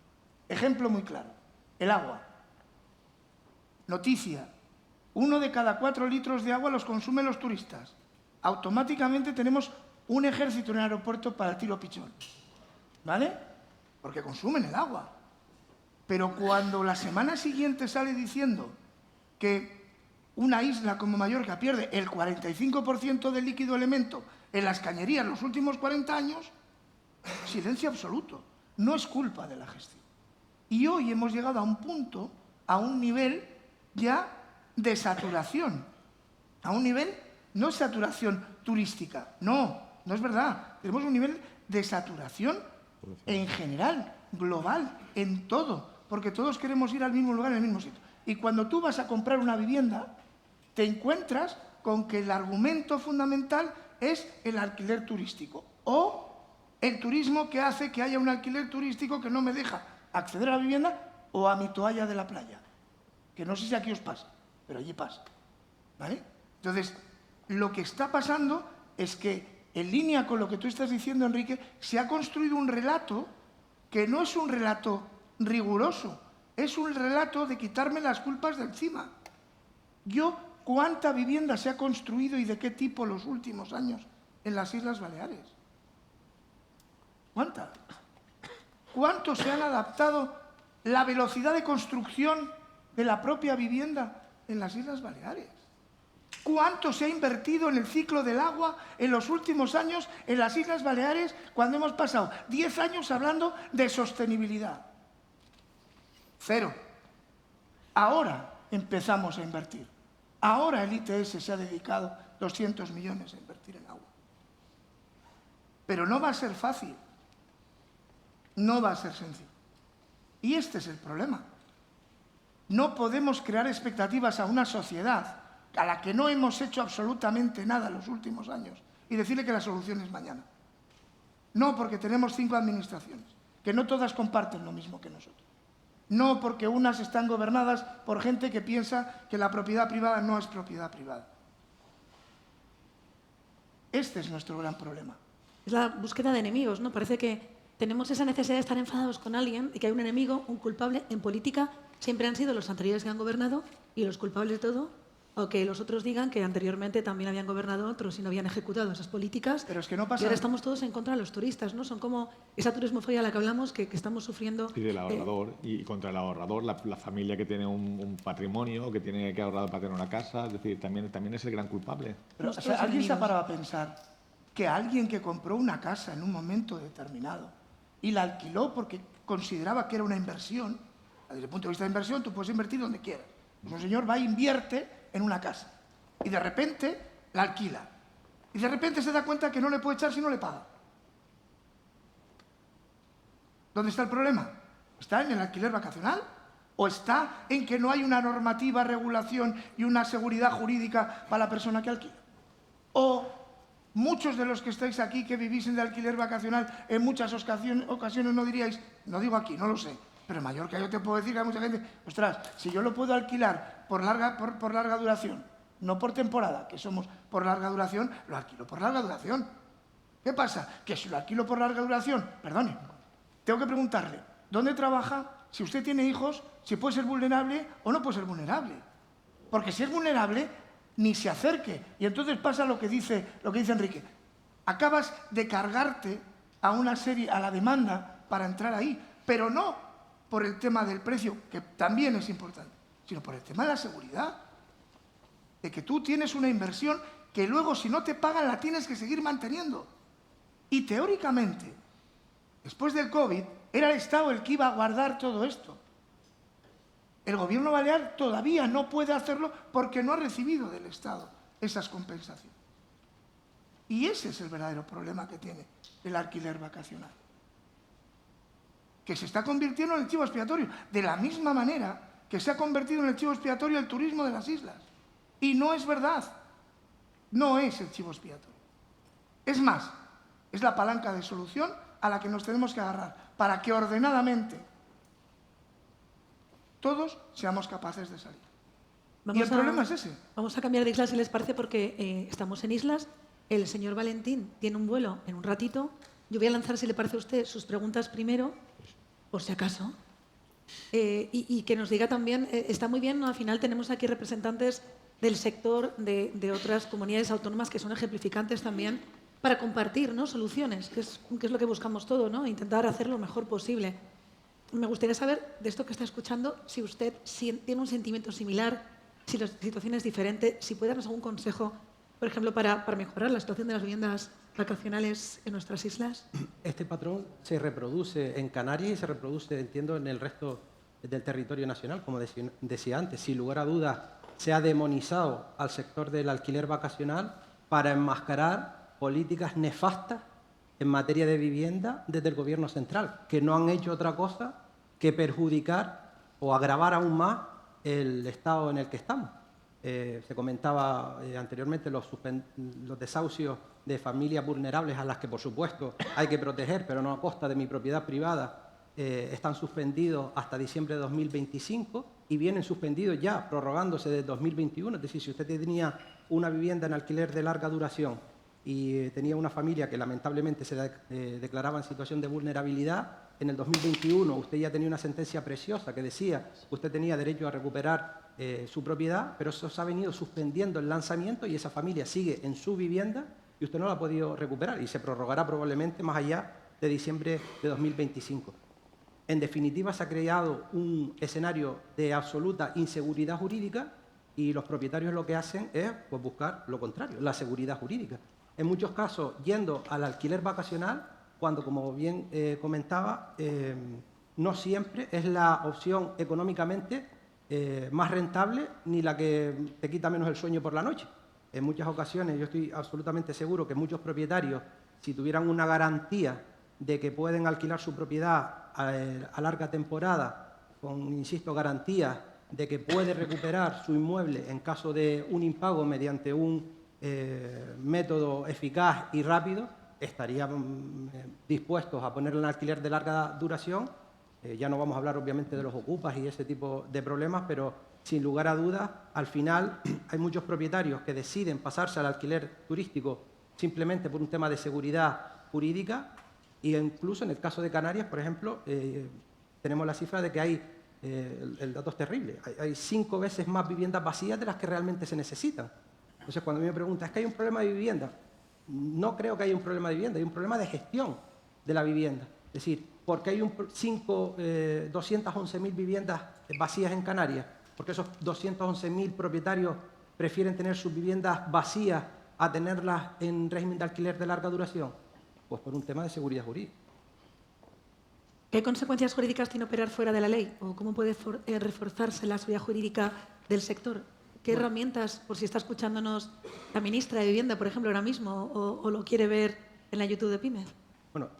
Ejemplo muy claro. El agua. Noticia. 1 de cada 4 litros de agua los consumen los turistas. Automáticamente tenemos un ejército en el aeropuerto para el tiro pichón. ¿Vale? Porque consumen el agua. Pero cuando la semana siguiente sale diciendo que una isla como Mallorca pierde el 45% del líquido elemento en las cañerías los últimos 40 años, silencio absoluto. No es culpa de la gestión. Y hoy hemos llegado a un punto, a un nivel ya de saturación. A un nivel, no saturación turística, no es verdad. Tenemos un nivel de saturación en general, global, en todo, porque todos queremos ir al mismo lugar, en el mismo sitio. Y cuando tú vas a comprar una vivienda, te encuentras con que el argumento fundamental es el alquiler turístico o el turismo que hace que haya un alquiler turístico que no me deja acceder a la vivienda o a mi toalla de la playa. Que no sé si aquí os pasa, pero allí pasa. ¿Vale? Entonces, lo que está pasando es que, en línea con lo que tú estás diciendo, Enrique, se ha construido un relato que no es un relato riguroso, es un relato de quitarme las culpas de encima. ¿Cuánta vivienda se ha construido y de qué tipo los últimos años en las Islas Baleares? ¿Cuánta? ¿Cuánto se han adaptado la velocidad de construcción de la propia vivienda en las Islas Baleares? ¿Cuánto se ha invertido en el ciclo del agua en los últimos años en las Islas Baleares cuando hemos pasado 10 años hablando de sostenibilidad? Cero. Ahora empezamos a invertir. Ahora el ITS se ha dedicado 200 millones a invertir en agua. Pero no va a ser fácil. No va a ser sencillo. Y este es el problema. No podemos crear expectativas a una sociedad a la que no hemos hecho absolutamente nada en los últimos años y decirle que la solución es mañana. No, porque tenemos 5 administraciones, que no todas comparten lo mismo que nosotros. No, porque unas están gobernadas por gente que piensa que la propiedad privada no es propiedad privada. Este es nuestro gran problema. Es la búsqueda de enemigos, ¿no? Parece que tenemos esa necesidad de estar enfadados con alguien y que hay un enemigo, un culpable. En política siempre han sido los anteriores que han gobernado y los culpables de todo, o que los otros digan que anteriormente también habían gobernado otros y no habían ejecutado esas políticas. Pero es que no pasa. Y ahora estamos todos en contra de los turistas, ¿no? Son como esa turismofobia a la que hablamos que estamos sufriendo. Y del ahorrador, y contra el ahorrador, la familia que tiene un patrimonio, que tiene que ahorrar para tener una casa, es decir, también es el gran culpable. Pero, o sea, ¿alguien se ha parado a pensar que alguien que compró una casa en un momento determinado y la alquiló porque consideraba que era una inversión, desde el punto de vista de inversión tú puedes invertir donde quieras? Pues un señor va e invierte en una casa y de repente la alquila y de repente se da cuenta que no le puede echar si no le paga. ¿Dónde está el problema? ¿Está en el alquiler vacacional? ¿O está en que no hay una normativa, regulación y una seguridad jurídica para la persona que alquila? ¿O muchos de los que estáis aquí, que vivís en el alquiler vacacional, en muchas ocasiones no diríais, no digo aquí, no lo sé, pero en Mallorca yo te puedo decir que hay mucha gente, ostras, si yo lo puedo alquilar por larga duración, no por temporada, que somos por larga duración, lo alquilo por larga duración. ¿Qué pasa? Que si lo alquilo por larga duración, perdone, tengo que preguntarle, ¿dónde trabaja? Si usted tiene hijos, si puede ser vulnerable o no puede ser vulnerable. Porque si es vulnerable, ni se acerque. Y entonces pasa lo que dice Enrique. Acabas de cargarte a la demanda para entrar ahí, pero no por el tema del precio, que también es importante, sino por el tema de la seguridad. De que tú tienes una inversión que luego, si no te pagan, la tienes que seguir manteniendo. Y teóricamente, después del COVID, era el Estado el que iba a guardar todo esto. El gobierno balear todavía no puede hacerlo porque no ha recibido del Estado esas compensaciones. Y ese es el verdadero problema que tiene el alquiler vacacional. Que se está convirtiendo en el chivo expiatorio, de la misma manera que se ha convertido en el chivo expiatorio el turismo de las islas. Y no es verdad. No es el chivo expiatorio. Es más, es la palanca de solución a la que nos tenemos que agarrar para que ordenadamente todos seamos capaces de salir. Y el problema es ese. Vamos a cambiar de islas, si les parece, porque estamos en islas. El señor Valentín tiene un vuelo en un ratito. Yo voy a lanzar, si le parece a usted, sus preguntas primero, por si acaso. Y que nos diga también, está muy bien, ¿no? Al final tenemos aquí representantes del sector de otras comunidades autónomas que son ejemplificantes también para compartir, ¿no?, soluciones, que es lo que buscamos todo, ¿no? Intentar hacer lo mejor posible. Me gustaría saber, de esto que está escuchando, si usted tiene un sentimiento similar, si la situación es diferente, si puede darnos algún consejo, por ejemplo, para mejorar la situación de las viviendas vacacionales en nuestras islas. Este patrón se reproduce en Canarias y se reproduce, entiendo, en el resto del territorio nacional, como decía antes. Sin lugar a dudas, se ha demonizado al sector del alquiler vacacional para enmascarar políticas nefastas en materia de vivienda desde el Gobierno central, que no han hecho otra cosa que perjudicar o agravar aún más el estado en el que estamos. Se comentaba anteriormente los desahucios de familias vulnerables a las que, por supuesto, hay que proteger, pero no a costa de mi propiedad privada. Están suspendidos hasta diciembre de 2025 y vienen suspendidos ya, prorrogándose desde 2021. Es decir, si usted tenía una vivienda en alquiler de larga duración y tenía una familia que lamentablemente se declaraba en situación de vulnerabilidad, en el 2021 usted ya tenía una sentencia preciosa que decía que usted tenía derecho a recuperar su propiedad, pero eso se ha venido suspendiendo el lanzamiento y esa familia sigue en su vivienda y usted no la ha podido recuperar y se prorrogará probablemente más allá de diciembre de 2025. En definitiva, se ha creado un escenario de absoluta inseguridad jurídica y los propietarios lo que hacen es pues, buscar lo contrario, la seguridad jurídica. En muchos casos, yendo al alquiler vacacional, cuando, como bien comentaba, no siempre es la opción económicamente más rentable ni la que te quita menos el sueño por la noche. En muchas ocasiones, yo estoy absolutamente seguro que muchos propietarios, si tuvieran una garantía de que pueden alquilar su propiedad a larga temporada, con, insisto, garantías de que puede recuperar su inmueble en caso de un impago mediante un método eficaz y rápido, estarían dispuestos a ponerlo en alquiler de larga duración. Ya no vamos a hablar, obviamente, de los ocupas y ese tipo de problemas, pero sin lugar a dudas, al final hay muchos propietarios que deciden pasarse al alquiler turístico simplemente por un tema de seguridad jurídica, e incluso en el caso de Canarias, por ejemplo, tenemos la cifra de que hay, el dato es terrible, hay 5 veces más viviendas vacías de las que realmente se necesitan. Entonces, cuando a mí me preguntan, ¿es que hay un problema de vivienda? No creo que haya un problema de vivienda, hay un problema de gestión de la vivienda. Es decir, porque hay 211.000 viviendas vacías en Canarias, porque esos 211.000 propietarios prefieren tener sus viviendas vacías a tenerlas en régimen de alquiler de larga duración. Pues por un tema de seguridad jurídica. ¿Qué consecuencias jurídicas tiene operar fuera de la ley? ¿O cómo puede reforzarse la seguridad jurídica del sector? ¿Qué herramientas, por si está escuchándonos la ministra de Vivienda, por ejemplo, ahora mismo, o lo quiere ver en la YouTube de PYME? Bueno,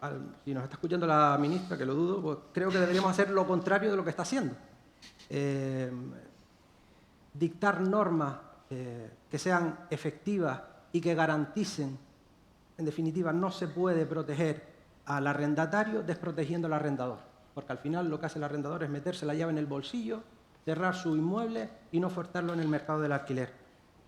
si nos está escuchando la ministra, que lo dudo, pues creo que deberíamos hacer lo contrario de lo que está haciendo. Dictar normas que sean efectivas y que garanticen, en definitiva, no se puede proteger al arrendatario desprotegiendo al arrendador, porque al final lo que hace el arrendador es meterse la llave en el bolsillo, cerrar su inmueble y no ofertarlo en el mercado del alquiler.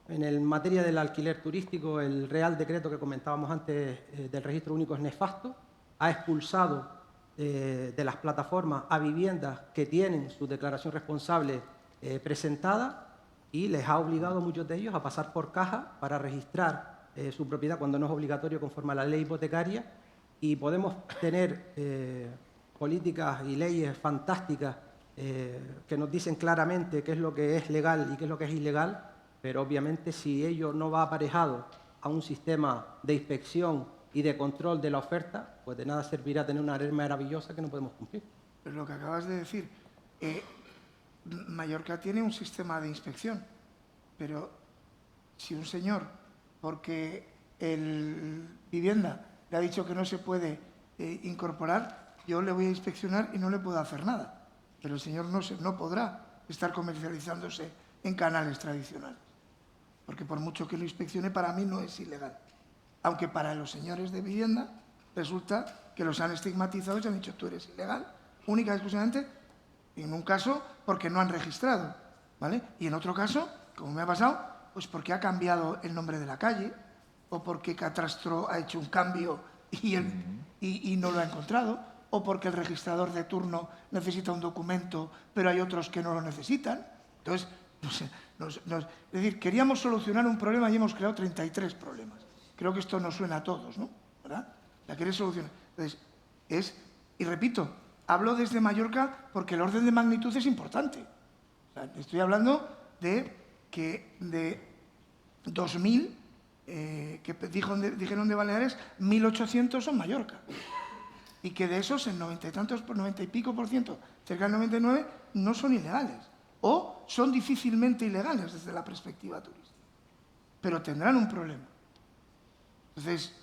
En materia del alquiler turístico, el Real Decreto que comentábamos antes del Registro Único es nefasto, ha expulsado de las plataformas a viviendas que tienen su declaración responsable presentada y les ha obligado a muchos de ellos a pasar por caja para registrar su propiedad cuando no es obligatorio conforme a la ley hipotecaria, y podemos tener políticas y leyes fantásticas que nos dicen claramente qué es lo que es legal y qué es lo que es ilegal, pero obviamente si ello no va aparejado a un sistema de inspección y de control de la oferta, pues de nada servirá tener una ley maravillosa que no podemos cumplir. Pero lo que acabas de decir, Mallorca tiene un sistema de inspección, pero si un señor, porque el vivienda le ha dicho que no se puede incorporar, yo le voy a inspeccionar y no le puedo hacer nada. Pero el señor no podrá estar comercializándose en canales tradicionales, porque por mucho que lo inspeccione, para mí no es ilegal. Aunque para los señores de vivienda resulta que los han estigmatizado y se han dicho, tú eres ilegal, única y exclusivamente, en un caso porque no han registrado, ¿vale? Y en otro caso, como me ha pasado, pues porque ha cambiado el nombre de la calle, o porque Catastro ha hecho un cambio y no lo ha encontrado, o porque el registrador de turno necesita un documento, pero hay otros que no lo necesitan. Entonces, no sé, es decir, queríamos solucionar un problema y hemos creado 33 problemas. Creo que esto nos suena a todos, ¿no? ¿Verdad? La queréis solucionar. Entonces, y repito, hablo desde Mallorca porque el orden de magnitud es importante. O sea, estoy hablando de 2.000, que dijeron de Baleares, 1.800 son Mallorca. Y que de esos, el 90 y tantos, por 90 y pico por ciento, cerca del 99, no son ilegales. O son difícilmente ilegales desde la perspectiva turística. Pero tendrán un problema. Entonces,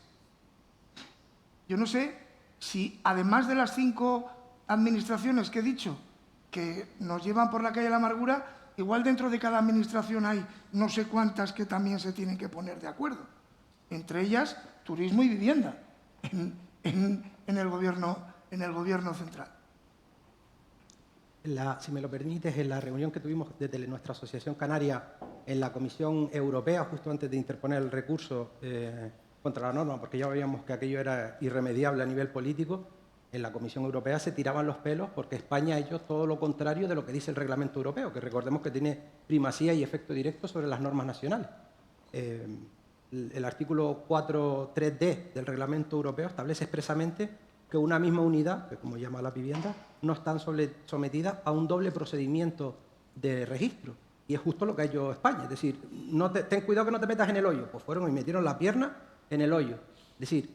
yo no sé si, además de las 5 administraciones que he dicho, que nos llevan por la calle de la amargura, igual dentro de cada administración hay no sé cuántas que también se tienen que poner de acuerdo. Entre ellas, turismo y vivienda en el gobierno central. Si me lo permites, en la reunión que tuvimos desde nuestra Asociación Canaria en la Comisión Europea, justo antes de interponer el recurso contra la norma, porque ya veíamos que aquello era irremediable a nivel político, en la Comisión Europea se tiraban los pelos porque España ha hecho todo lo contrario de lo que dice el reglamento europeo, que recordemos que tiene primacía y efecto directo sobre las normas nacionales. El artículo 4.3d del reglamento europeo establece expresamente que una misma unidad, que como llama la vivienda, no están sometidas a un doble procedimiento de registro. Y es justo lo que ha hecho España. Es decir, ten cuidado que no te metas en el hoyo. Pues fueron y metieron la pierna en el hoyo. Es decir,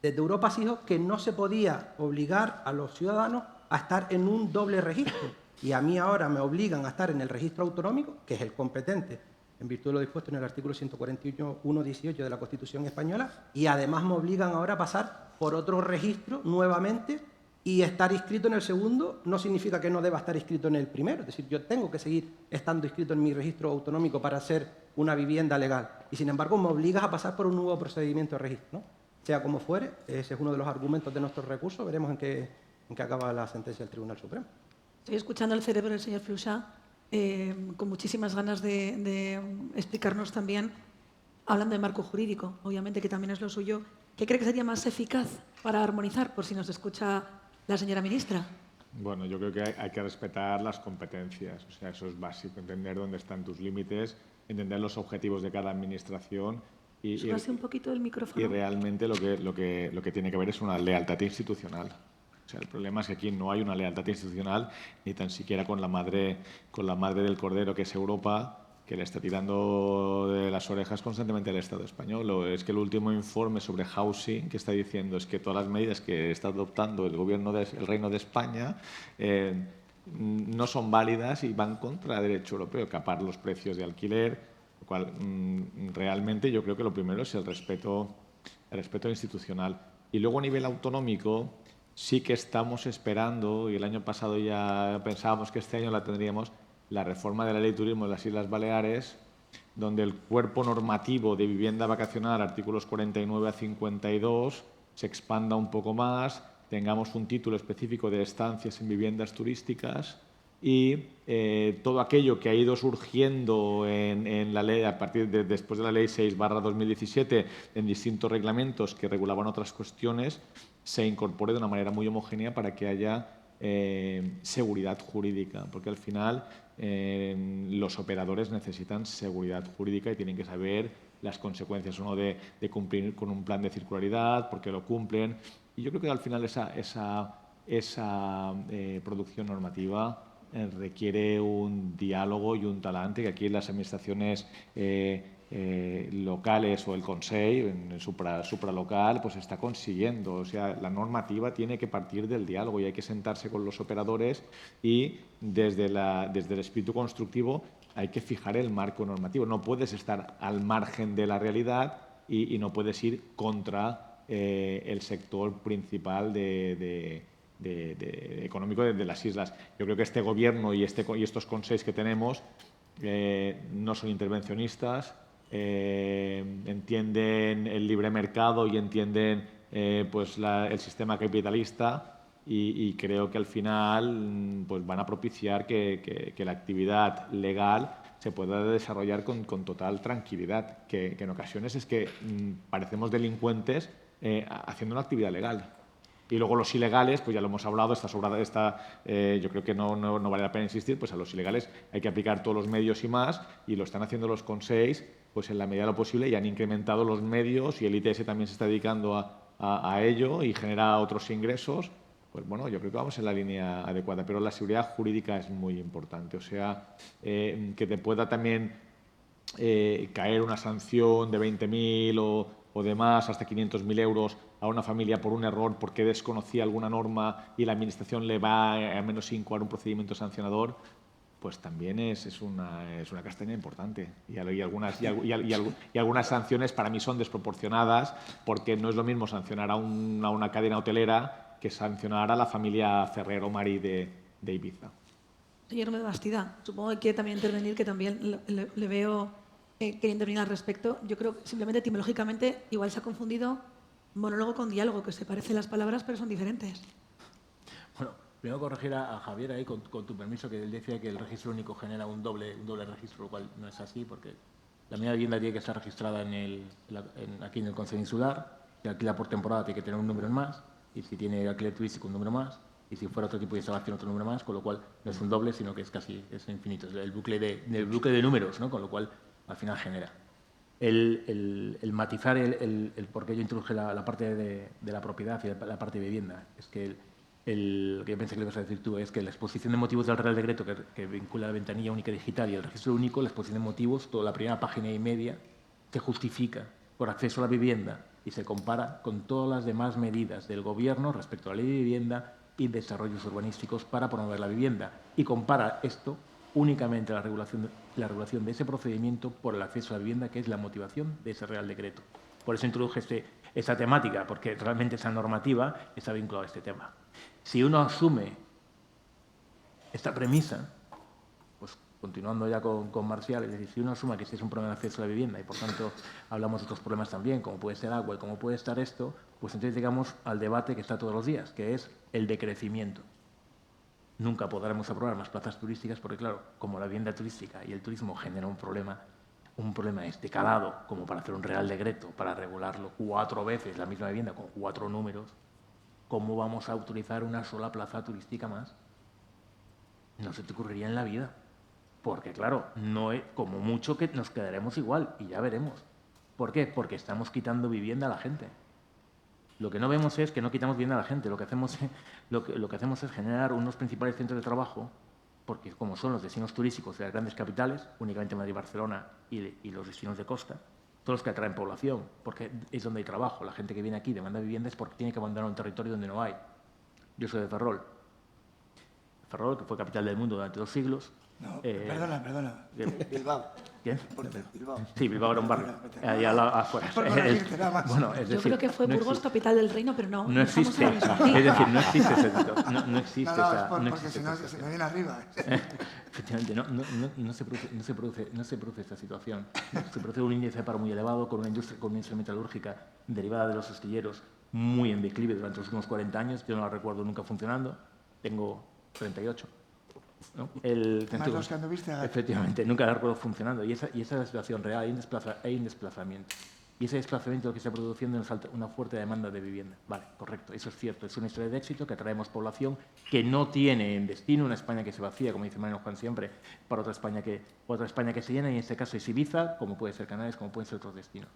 desde Europa se dijo que no se podía obligar a los ciudadanos a estar en un doble registro. Y a mí ahora me obligan a estar en el registro autonómico, que es el competente, en virtud de lo dispuesto en el artículo 141.18 de la Constitución española, y además me obligan ahora a pasar por otro registro nuevamente, y estar inscrito en el segundo no significa que no deba estar inscrito en el primero. Es decir, yo tengo que seguir estando inscrito en mi registro autonómico para ser una vivienda legal. Y sin embargo me obligas a pasar por un nuevo procedimiento de registro, ¿no? Sea como fuere, ese es uno de los argumentos de nuestros recursos. Veremos en qué acaba la sentencia del Tribunal Supremo. Estoy escuchando el cerebro del señor Fluxá con muchísimas ganas de explicarnos también, hablando de marco jurídico, obviamente que también es lo suyo, ¿qué cree que sería más eficaz para armonizar, por si nos escucha la señora ministra? Bueno, yo creo que hay que respetar las competencias, o sea, eso es básico, entender dónde están tus límites, entender los objetivos de cada administración Súbase un poquito el micrófono. y realmente lo que tiene que haber es una lealtad institucional. O sea, el problema es que aquí no hay una lealtad institucional ni tan siquiera con la madre del cordero, que es Europa, que le está tirando de las orejas constantemente al Estado español. O es que el último informe sobre housing que está diciendo es que todas las medidas que está adoptando el Reino de España no son válidas y van contra el derecho europeo, capar los precios de alquiler, lo cual realmente yo creo que lo primero es el respeto institucional. Y luego a nivel autonómico sí que estamos esperando, y el año pasado ya pensábamos que este año la tendríamos, la reforma de la Ley de Turismo de las Islas Baleares, donde el cuerpo normativo de vivienda vacacional, artículos 49 a 52, se expanda un poco más, tengamos un título específico de estancias en viviendas turísticas y todo aquello que ha ido surgiendo en la ley, a partir de después de la Ley 6/2017, en distintos reglamentos que regulaban otras cuestiones, se incorpore de una manera muy homogénea para que haya seguridad jurídica, porque al final los operadores necesitan seguridad jurídica y tienen que saber las consecuencias o no de cumplir con un plan de circularidad, porque lo cumplen. Y yo creo que al final esa producción normativa requiere un diálogo y un talante que aquí las administraciones locales o el Consell, en el supralocal, pues está consiguiendo. O sea, la normativa tiene que partir del diálogo y hay que sentarse con los operadores y desde el espíritu constructivo hay que fijar el marco normativo. No puedes estar al margen de la realidad y no puedes ir contra el sector principal económico de las islas. Yo creo que este gobierno y estos consells que tenemos no son intervencionistas, entienden el libre mercado y entienden el sistema capitalista y creo que al final pues van a propiciar que la actividad legal se pueda desarrollar con total tranquilidad, que en ocasiones es que parecemos delincuentes haciendo una actividad legal. Y luego los ilegales, pues ya lo hemos hablado, yo creo que no vale la pena insistir, pues a los ilegales hay que aplicar todos los medios y más, y lo están haciendo los consells pues en la medida de lo posible y han incrementado los medios y el ITS también se está dedicando a ello y genera otros ingresos. Pues bueno, yo creo que vamos en la línea adecuada, pero la seguridad jurídica es muy importante. O sea, que te pueda también caer una sanción de 20.000 o de más, hasta 500.000 euros a una familia por un error porque desconocía alguna norma y la Administración le va a menos incoar un procedimiento sancionador, pues también es una castaña importante. Y algunas sanciones para mí son desproporcionadas porque no es lo mismo sancionar a una cadena hotelera que sancionar a la familia Ferrero Mari de Ibiza. Señor Bastida, supongo que quiere también intervenir, que también le veo quiere intervenir al respecto. Yo creo que simplemente etimológicamente igual se ha confundido monólogo con diálogo, que se parecen las palabras pero son diferentes. Bueno, primero corregir a Javier ahí, con tu permiso, que él decía que el registro único genera un doble registro, lo cual no es así, porque la misma vivienda tiene que estar registrada aquí en el Concejo Insular, si alquila por temporada tiene que tener un número más, y si tiene alquiler turístico un número más, y si fuera otro tipo de instalación otro número más, con lo cual no es un doble, sino que es infinito, es el bucle de números, ¿no? Con lo cual al final genera. El matizar el por qué yo introduje la parte de la propiedad y la parte de vivienda es que Lo que yo pensé que le ibas a decir tú es que la exposición de motivos del Real Decreto que vincula la ventanilla única digital y el registro único, la exposición de motivos, toda la primera página y media, se justifica por acceso a la vivienda y se compara con todas las demás medidas del Gobierno respecto a la ley de vivienda y desarrollos urbanísticos para promover la vivienda. Y compara esto únicamente a la regulación de ese procedimiento por el acceso a la vivienda, que es la motivación de ese Real Decreto. Por eso introduje esta temática, porque realmente esa normativa está vinculada a este tema. Si uno asume esta premisa, pues continuando ya con Marcial, es decir, si uno asume que este es un problema de acceso a la vivienda y por tanto hablamos de otros problemas también, como puede ser agua y como puede estar esto, pues entonces llegamos al debate que está todos los días, que es el decrecimiento. Nunca podremos aprobar más plazas turísticas porque, claro, como la vivienda turística y el turismo genera un problema de calado, como para hacer un Real Decreto, para regularlo 4 veces la misma vivienda con 4 números, ¿cómo vamos a autorizar una sola plaza turística más? No se te ocurriría en la vida. Porque, claro, no es, como mucho que nos quedaremos igual y ya veremos. ¿Por qué? Porque estamos quitando vivienda a la gente. Lo que no vemos es que no quitamos vivienda a la gente. Lo que hacemos es generar unos principales centros de trabajo, porque como son los destinos turísticos de las grandes capitales, únicamente Madrid y Barcelona y los destinos de costa, todos los que atraen población, porque es donde hay trabajo. La gente que viene aquí demanda vivienda es porque tiene que abandonar un territorio donde no hay. Yo soy de Ferrol. Ferrol, que fue capital del mundo durante 2 siglos. No, perdona. Bilbao. ¿Quién? Bilbao. Sí, Bilbao era un barrio. Allá afuera. Por corregirte, nada más. Bueno, es Yo decir, creo que fue no Burgos, existe. capital del reino, pero no. No existe. Es decir, no existe ese dato. No existe No, esa. es porque existe si no esa se me viene arriba. Efectivamente, no se produce esta situación. Se produce un índice de paro muy elevado, con una industria metalúrgica derivada de los astilleros muy en declive durante los últimos 40 años. Yo no la recuerdo nunca funcionando. Tengo 38. ¿No? Más los que anduviste a... Efectivamente, nunca la recuerdo funcionando. Y esa es la situación real. Hay un desplazamiento. Y ese desplazamiento lo que está produciendo es una fuerte demanda de vivienda. Vale, correcto, eso es cierto. Es una historia de éxito que atraemos población que no tiene en destino una España que se vacía, como dice Mariano Juan siempre, para otra España que se llena, y en este caso es Ibiza, como puede ser Canarias, como pueden ser otros destinos.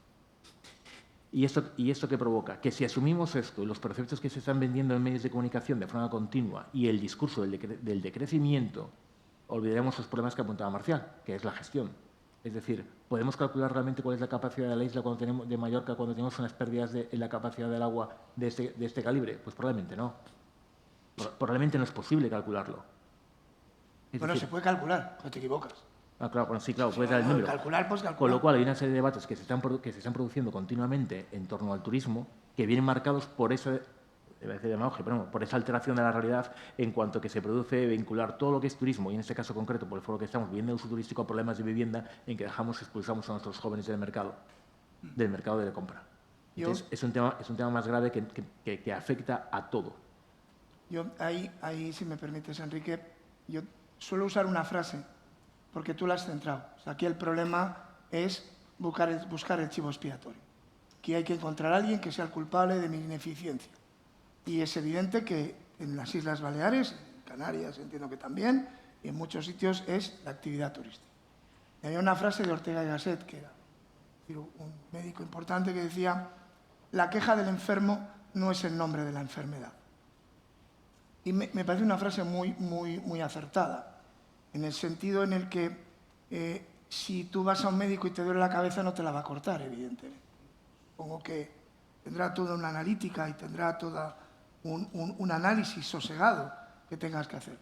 ¿Y esto qué provoca? Que si asumimos esto y los preceptos que se están vendiendo en medios de comunicación de forma continua y el discurso del decrecimiento, olvidaremos los problemas que apuntaba Marcial, que es la gestión. Es decir, ¿podemos calcular realmente cuál es la capacidad de la isla de Mallorca cuando tenemos unas pérdidas en la capacidad del agua de este calibre? Pues probablemente no. Probablemente no es posible calcularlo. Bueno, se puede calcular, no te equivocas. Ah, claro, bueno, sí, claro, puedes dar el número. Calcular, pues calcular. Con lo cual hay una serie de debates que se están produciendo continuamente en torno al turismo que vienen marcados por esa, por esa alteración de la realidad en cuanto que se produce vincular todo lo que es turismo, y en este caso concreto, por el foro que estamos viviendo, el uso turístico, a problemas de vivienda en que expulsamos a nuestros jóvenes del mercado de la compra. Entonces, es un tema más grave que afecta a todo. Yo ahí, si me permites, Enrique, yo suelo usar una frase, porque tú la has centrado. O sea, aquí el problema es buscar el chivo expiatorio. Aquí hay que encontrar a alguien que sea el culpable de mi ineficiencia. Y es evidente que en las Islas Baleares, en Canarias entiendo que también, y en muchos sitios es la actividad turística. Y había una frase de Ortega y Gasset, que era un médico importante, que decía: la queja del enfermo no es el nombre de la enfermedad. Y me parece una frase muy acertada, en el sentido en el que si tú vas a un médico y te duele la cabeza, no te la va a cortar, evidentemente. Supongo que tendrá toda una analítica y tendrá toda un análisis sosegado que tengas que hacer.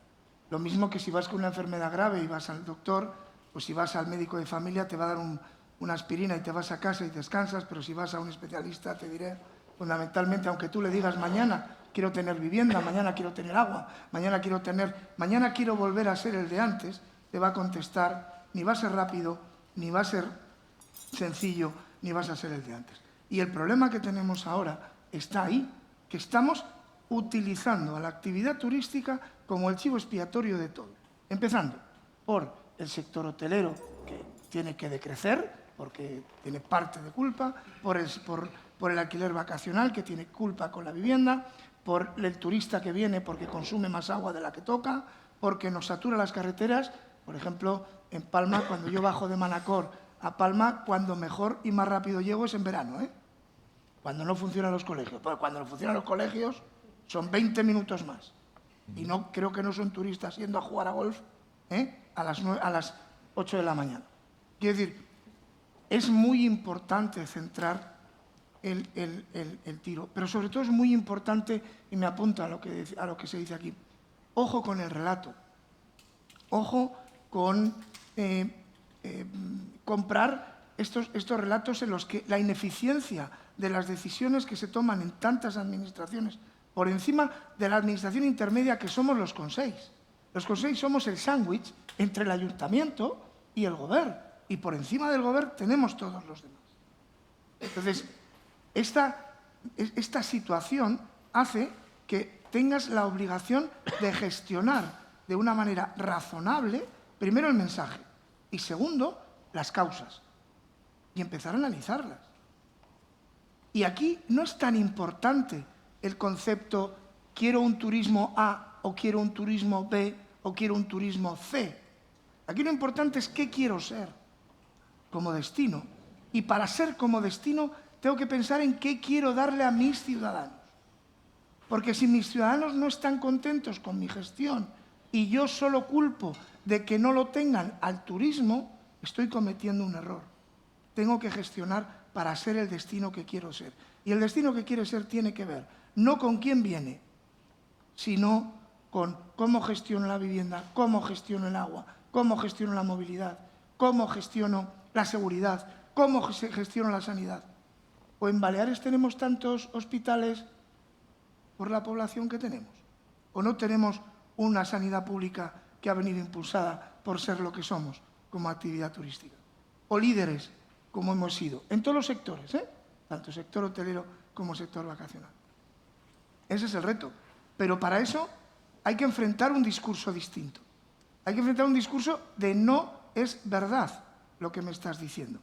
Lo mismo que si vas con una enfermedad grave y vas al doctor, pues si vas al médico de familia te va a dar una aspirina y te vas a casa y descansas, pero si vas a un especialista, te diré, fundamentalmente, aunque tú le digas mañana quiero tener vivienda, mañana quiero tener agua, mañana quiero volver a ser el de antes, te va a contestar, ni va a ser rápido, ni va a ser sencillo, ni vas a ser el de antes. Y el problema que tenemos ahora está ahí, que estamos utilizando a la actividad turística como el chivo expiatorio de todo. Empezando por el sector hotelero, que tiene que decrecer, porque tiene parte de culpa, por el alquiler vacacional, que tiene culpa con la vivienda, por el turista que viene porque consume más agua de la que toca, porque nos satura las carreteras. Por ejemplo, en Palma, cuando yo bajo de Manacor a Palma, cuando mejor y más rápido llego es en verano, ¿eh? Cuando no funcionan los colegios. Pero cuando no funcionan los colegios, son 20 minutos más. Y no creo que no son turistas yendo a jugar a golf a las 8 de la mañana. Quiero decir, es muy importante centrar el tiro, pero sobre todo es muy importante, y me apunto a lo que se dice aquí, ojo con el relato, ojo con comprar estos relatos en los que la ineficiencia de las decisiones que se toman en tantas administraciones, por encima de la administración intermedia que somos los consells. Los consells somos el sándwich entre el ayuntamiento y el gobierno, y por encima del gobierno tenemos todos los demás. Entonces, esta situación hace que tengas la obligación de gestionar de una manera razonable, primero el mensaje, y segundo, las causas, y empezar a analizarlas. Y aquí no es tan importante el concepto quiero un turismo A o quiero un turismo B o quiero un turismo C. Aquí lo importante es qué quiero ser como destino. Y para ser como destino tengo que pensar en qué quiero darle a mis ciudadanos. Porque si mis ciudadanos no están contentos con mi gestión y yo solo culpo de que no lo tengan al turismo, estoy cometiendo un error. Tengo que gestionar para ser el destino que quiero ser. Y el destino que quiero ser tiene que ver no con quién viene, sino con cómo gestiono la vivienda, cómo gestiono el agua, cómo gestiono la movilidad, cómo gestiono la seguridad, cómo gestiono la sanidad. ¿O en Baleares tenemos tantos hospitales por la población que tenemos? ¿O no tenemos una sanidad pública que ha venido impulsada por ser lo que somos como actividad turística? ¿O líderes como hemos sido? En todos los sectores, tanto sector hotelero como sector vacacional. Ese es el reto. Pero para eso hay que enfrentar un discurso distinto. Hay que enfrentar un discurso de no es verdad lo que me estás diciendo.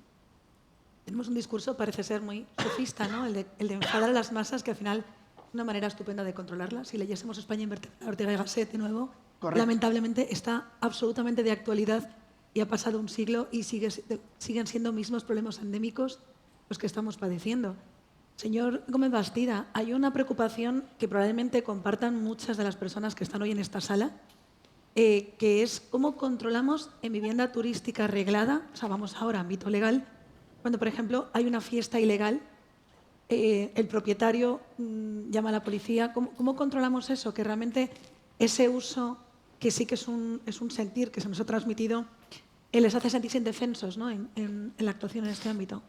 Tenemos un discurso, parece ser muy sofista, ¿no? El de enfadar a las masas, que al final es una manera estupenda de controlarlas. Si leyésemos España invertida, Ortega y Gasset de nuevo, correcto, lamentablemente está absolutamente de actualidad y ha pasado un siglo y siguen siendo mismos problemas endémicos los que estamos padeciendo. Señor Gómez Bastida, hay una preocupación que probablemente compartan muchas de las personas que están hoy en esta sala, que es cómo controlamos en vivienda turística reglada, o sea, vamos ahora a ámbito legal, cuando, por ejemplo, hay una fiesta ilegal, el propietario llama a la policía. ¿Cómo controlamos eso? Que realmente ese uso, que sí que es un sentir que se nos ha transmitido, les hace sentirse indefensos, ¿no? en la actuación en este ámbito.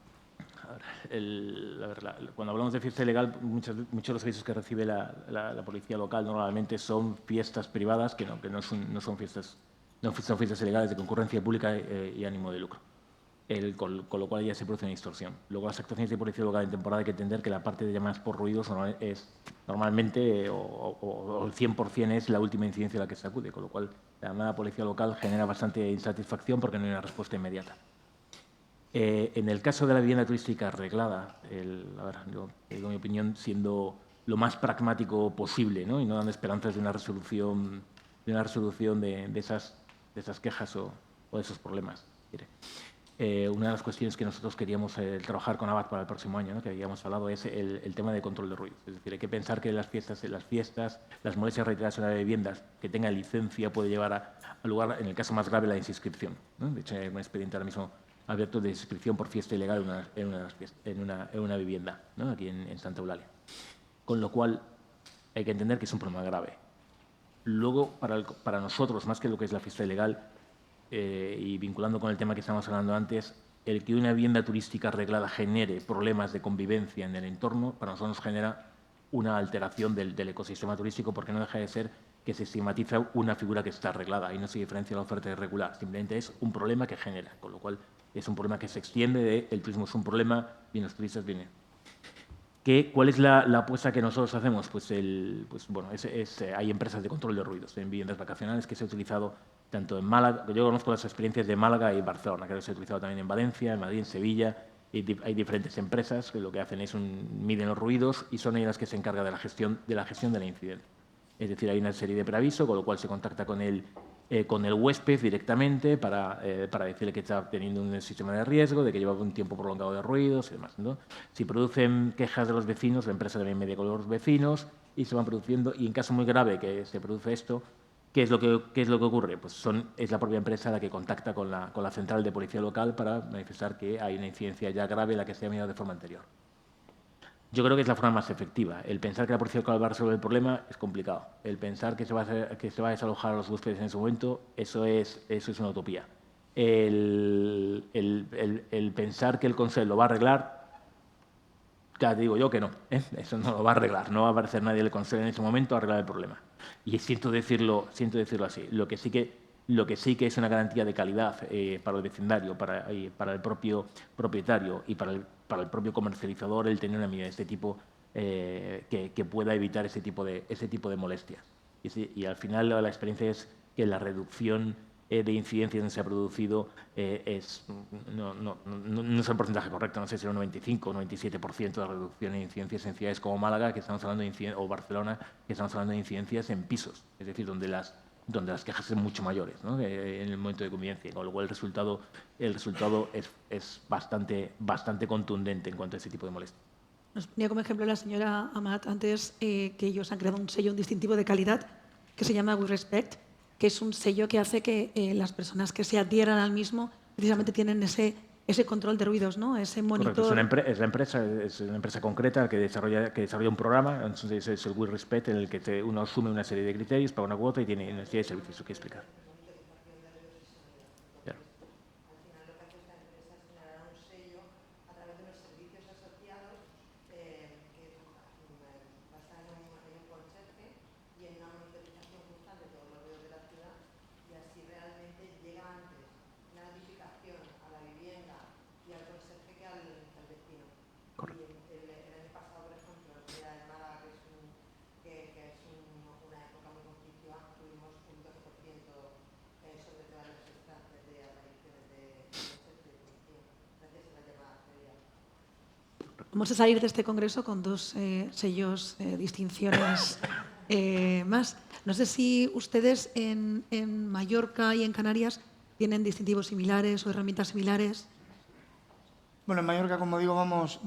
Cuando hablamos de fiesta ilegal, muchos de los servicios que recibe la policía local normalmente son fiestas privadas, que no son fiestas ilegales de concurrencia pública y ánimo de lucro. Con lo cual ya se produce una distorsión. Luego, las actuaciones de policía local en temporada hay que entender que la parte de llamadas por ruidos es normalmente o el 100% es la última incidencia a la que se acude, con lo cual la llamada policía local genera bastante insatisfacción porque no hay una respuesta inmediata. En el caso de la vivienda turística arreglada, yo digo mi opinión siendo lo más pragmático posible, ¿no? Y no dando esperanzas de una resolución de esas quejas o de esos problemas. Una de las cuestiones que nosotros queríamos trabajar con ABAT para el próximo año, ¿no? Que habíamos hablado, es el tema de control de ruidos. Es decir, hay que pensar que las las molestias reiteradas en las viviendas que tengan licencia puede llevar a lugar, en el caso más grave, la desinscripción, ¿no? De hecho, hay un expediente ahora mismo abierto de inscripción por fiesta ilegal en una vivienda, ¿no? Aquí en Santa Eulalia. Con lo cual, hay que entender que es un problema grave. Luego, para nosotros, más que lo que es la fiesta ilegal, y vinculando con el tema que estábamos hablando antes, el que una vivienda turística arreglada genere problemas de convivencia en el entorno, para nosotros nos genera una alteración del ecosistema turístico, porque no deja de ser que se estigmatiza una figura que está arreglada y no se diferencia la oferta irregular. Simplemente es un problema que genera, con lo cual es un problema que se extiende el turismo es un problema y los turistas vienen. ¿Cuál es la apuesta que nosotros hacemos? Hay empresas de control de ruidos en viviendas vacacionales que se ha utilizado tanto en Málaga, yo conozco las experiencias de Málaga y Barcelona, que se ha utilizado también en Valencia, en Madrid, en Sevilla, y hay diferentes empresas que lo que hacen es miden los ruidos y son ellas las que se encargan de la gestión de la incidencia. Es decir, hay una serie de preaviso, con lo cual se contacta con el huésped directamente para decirle que está teniendo un sistema de riesgo, de que lleva un tiempo prolongado de ruidos y demás, ¿no? Si producen quejas de los vecinos, la empresa también media con los vecinos y se van produciendo, y en caso muy grave que se produce esto, ¿qué es lo que ocurre? Pues es la propia empresa la que contacta con la central de policía local para manifestar que hay una incidencia ya grave en la que se ha mirado de forma anterior. Yo creo que es la forma más efectiva. El pensar que la policía local va a resolver el problema es complicado. El pensar que se va a desalojar a los huéspedes en ese momento, eso es una utopía. El pensar que el Consell lo va a arreglar, ya te digo yo que no, ¿eh? Eso no lo va a arreglar. No va a aparecer nadie del Consell en ese momento a arreglar el problema. Y siento decirlo así. Lo que sí que es una garantía de calidad para el vecindario, para el propio propietario y para el propio comercializador, el tener una medida de este tipo que pueda evitar ese tipo de molestias. Y al final la experiencia es que la reducción de incidencias que se ha producido no es el porcentaje correcto, no sé si era un 95 o 97% de reducción de incidencias en ciudades como Málaga, que estamos hablando o Barcelona, que estamos hablando de incidencias en pisos, es decir, donde las quejas son mucho mayores, ¿no? En el momento de convivencia, con lo cual el resultado es bastante contundente en cuanto a ese tipo de molestias. Nos ponía como ejemplo la señora Amat antes que ellos han creado un sello, un distintivo de calidad que se llama We Respect, que es un sello que hace que las personas que se adhieran al mismo precisamente tienen ese control de ruidos, ¿no? Ese monitor. Correcto, es una empresa concreta que desarrolla un programa, entonces es el We Respect, en el que uno asume una serie de criterios, paga una cuota y tiene una serie de servicios que explicar. Claro. Vamos a salir de este congreso con dos sellos, distinciones más. No sé si ustedes en Mallorca y en Canarias tienen distintivos similares o herramientas similares. Bueno, en Mallorca, como digo, vamos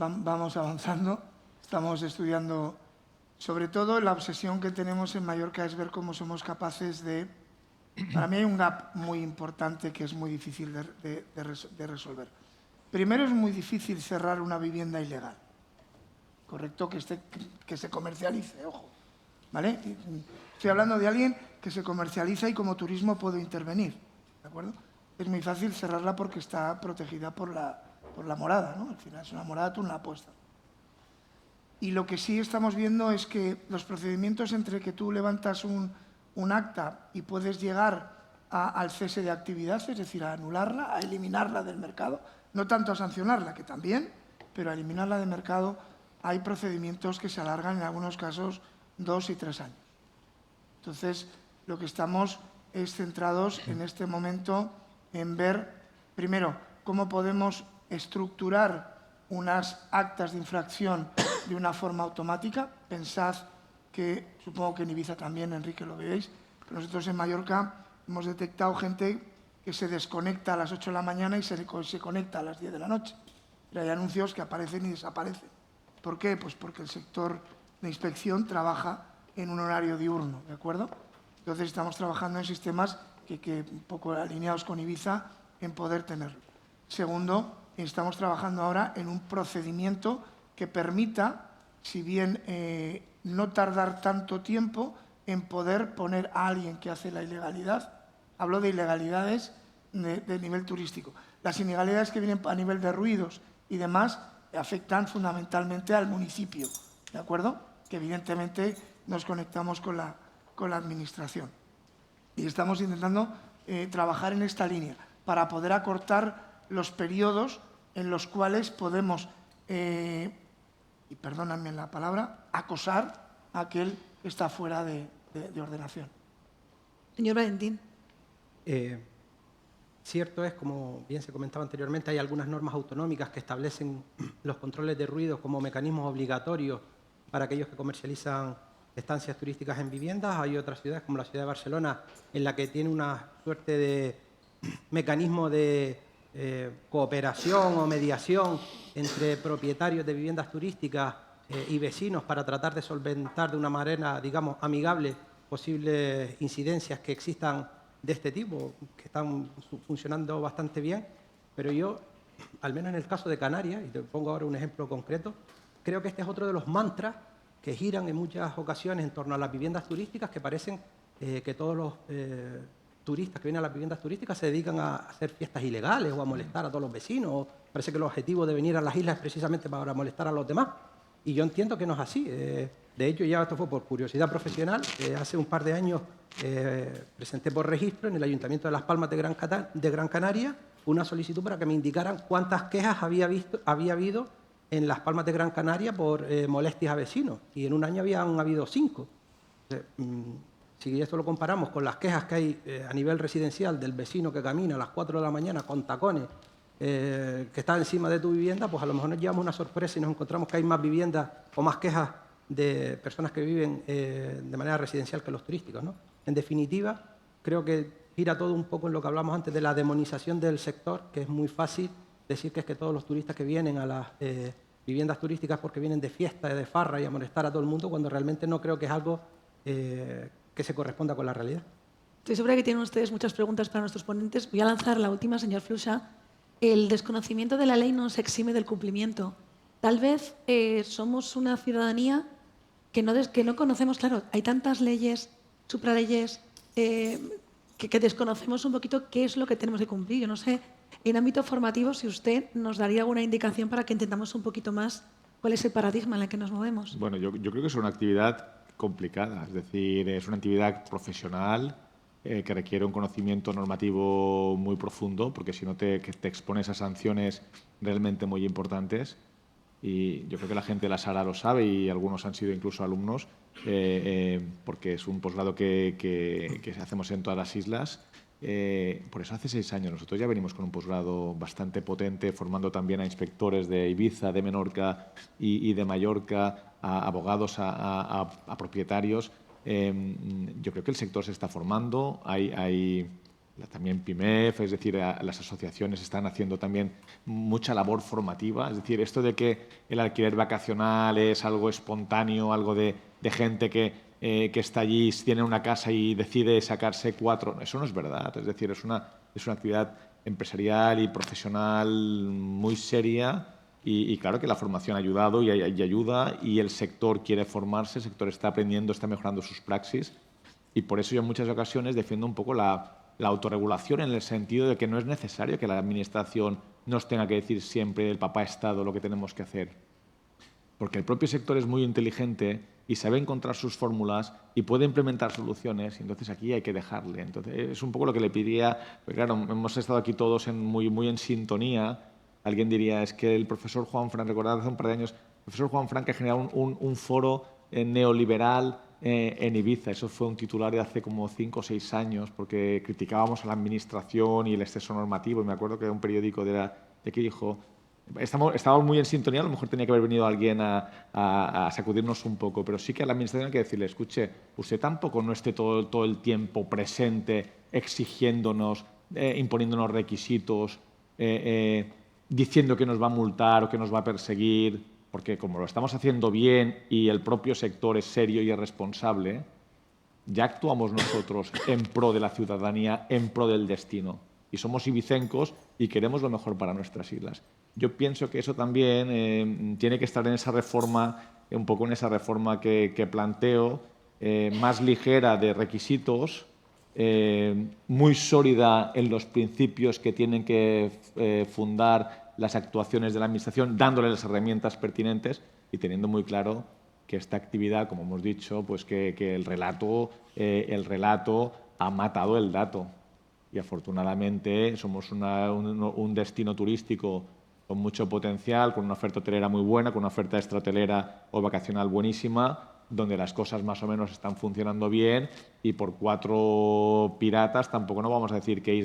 avanzando. Estamos estudiando, sobre todo la obsesión que tenemos en Mallorca es ver cómo somos capaces de... Para mí hay un gap muy importante que es muy difícil de resolver. Primero, es muy difícil cerrar una vivienda ilegal, ¿correcto? Que se comercialice, ojo, ¿vale? Estoy hablando de alguien que se comercializa y como turismo puedo intervenir, ¿de acuerdo? Es muy fácil cerrarla porque está protegida por la morada, ¿no? Al final es una morada, tú no la puestas. Y lo que sí estamos viendo es que los procedimientos entre que tú levantas un acta y puedes llegar al cese de actividad, es decir, a anularla, a eliminarla del mercado, no tanto a sancionarla, que también, pero a eliminarla del mercado, hay procedimientos que se alargan en algunos casos 2 y 3 años. Entonces, lo que estamos es centrados en este momento en ver, primero, cómo podemos estructurar unas actas de infracción de una forma automática. Pensad que, supongo que en Ibiza también, Enrique, lo veréis, pero nosotros en Mallorca hemos detectado gente que se desconecta a las 8 de la mañana y se conecta a las 10 de la noche. Pero hay anuncios que aparecen y desaparecen. ¿Por qué? Pues porque el sector de inspección trabaja en un horario diurno, ¿de acuerdo? Entonces estamos trabajando en sistemas que un poco alineados con Ibiza en poder tenerlo. Segundo, estamos trabajando ahora en un procedimiento que permita, si bien no tardar tanto tiempo, en poder poner a alguien que hace la ilegalidad. Hablo de ilegalidades de nivel turístico. Las ilegalidades que vienen a nivel de ruidos y demás afectan fundamentalmente al municipio, ¿de acuerdo? Que evidentemente nos conectamos con la administración. Y estamos intentando trabajar en esta línea para poder acortar los periodos en los cuales podemos, y perdónenme la palabra, acosar a aquel que está fuera de ordenación. Señor Valentín. Cierto es, como bien se comentaba anteriormente, hay algunas normas autonómicas que establecen los controles de ruido como mecanismos obligatorios para aquellos que comercializan estancias turísticas en viviendas. Hay otras ciudades, como la ciudad de Barcelona, en la que tiene una suerte de mecanismo de cooperación o mediación entre propietarios de viviendas turísticas y vecinos para tratar de solventar de una manera, digamos, amigable posibles incidencias que existan de este tipo, que están funcionando bastante bien, pero yo, al menos en el caso de Canarias, y te pongo ahora un ejemplo concreto, creo que este es otro de los mantras que giran en muchas ocasiones en torno a las viviendas turísticas, que parecen que todos los turistas que vienen a las viviendas turísticas se dedican a hacer fiestas ilegales o a molestar a todos los vecinos. Parece que el objetivo de venir a las islas es precisamente para molestar a los demás. Y yo entiendo que no es así. De hecho, ya esto fue por curiosidad profesional. Hace un par de años presenté por registro en el Ayuntamiento de Las Palmas de Gran Canaria una solicitud para que me indicaran cuántas quejas había habido en Las Palmas de Gran Canaria por molestias a vecinos. Y en un año habían habido 5. Si esto lo comparamos con las quejas que hay a nivel residencial del vecino que camina a las 4 de la mañana con tacones, que está encima de tu vivienda, pues a lo mejor nos llevamos una sorpresa y nos encontramos que hay más viviendas o más quejas de personas que viven de manera residencial que los turísticos, ¿no? En definitiva, creo que gira todo un poco en lo que hablamos antes de la demonización del sector, que es muy fácil decir que es que todos los turistas que vienen a las viviendas turísticas porque vienen de fiesta, de farra y a molestar a todo el mundo, cuando realmente no creo que es algo que se corresponda con la realidad. Estoy segura que tienen ustedes muchas preguntas para nuestros ponentes. Voy a lanzar la última, señor Fluxa. El desconocimiento de la ley nos exime del cumplimiento. Tal vez somos una ciudadanía que no conocemos, claro, hay tantas leyes, supraleyes, que desconocemos un poquito qué es lo que tenemos que cumplir. Yo no sé, en ámbito formativo, si usted nos daría alguna indicación para que entendamos un poquito más cuál es el paradigma en el que nos movemos. Bueno, yo creo que es una actividad complicada, es decir, es una actividad profesional que requiere un conocimiento normativo muy profundo, porque si no te expones a sanciones realmente muy importantes. Y yo creo que la gente de la Sala lo sabe y algunos han sido incluso alumnos, porque es un posgrado que hacemos en todas las islas. Por eso hace 6 años nosotros ya venimos con un posgrado bastante potente, formando también a inspectores de Ibiza, de Menorca y de Mallorca, a abogados, a propietarios. Yo creo que el sector se está formando, hay también PIMEF, es decir, las asociaciones están haciendo también mucha labor formativa. Es decir, esto de que el alquiler vacacional es algo espontáneo, algo de gente que está allí, tiene una casa y decide sacarse 4, eso no es verdad. Es decir, es una actividad empresarial y profesional muy seria. Y claro que la formación ha ayudado y ayuda, y el sector quiere formarse, el sector está aprendiendo, está mejorando sus praxis, y por eso yo en muchas ocasiones defiendo un poco la autorregulación, en el sentido de que no es necesario que la Administración nos tenga que decir siempre el papá Estado lo que tenemos que hacer, porque el propio sector es muy inteligente y sabe encontrar sus fórmulas y puede implementar soluciones, y entonces aquí hay que dejarle. Entonces es un poco lo que le pediría, porque claro, hemos estado aquí todos muy en sintonía. Alguien diría, es que el profesor Juan Fran, recordad hace un par de años, el profesor Juan Fran que generó un foro neoliberal en Ibiza. Eso fue un titular de hace como 5 o 6 años, porque criticábamos a la Administración y el exceso normativo. Y me acuerdo que un periódico de aquí dijo, estábamos muy en sintonía, a lo mejor tenía que haber venido alguien a sacudirnos un poco, pero sí que a la Administración hay que decirle, escuche, usted tampoco no esté todo el tiempo presente exigiéndonos, imponiéndonos requisitos, diciendo que nos va a multar o que nos va a perseguir, porque como lo estamos haciendo bien y el propio sector es serio y es responsable, ya actuamos nosotros en pro de la ciudadanía, en pro del destino. Y somos ibicencos y queremos lo mejor para nuestras islas. Yo pienso que eso también tiene que estar en esa reforma, un poco en esa reforma que planteo, más ligera de requisitos, muy sólida en los principios que tienen que fundar las actuaciones de la Administración, dándole las herramientas pertinentes y teniendo muy claro que esta actividad, como hemos dicho, pues que el relato ha matado el dato. Y afortunadamente somos un destino turístico con mucho potencial, con una oferta hotelera muy buena, con una oferta extrahotelera o vacacional buenísima, donde las cosas más o menos están funcionando bien, y por 4 piratas tampoco no vamos a decir que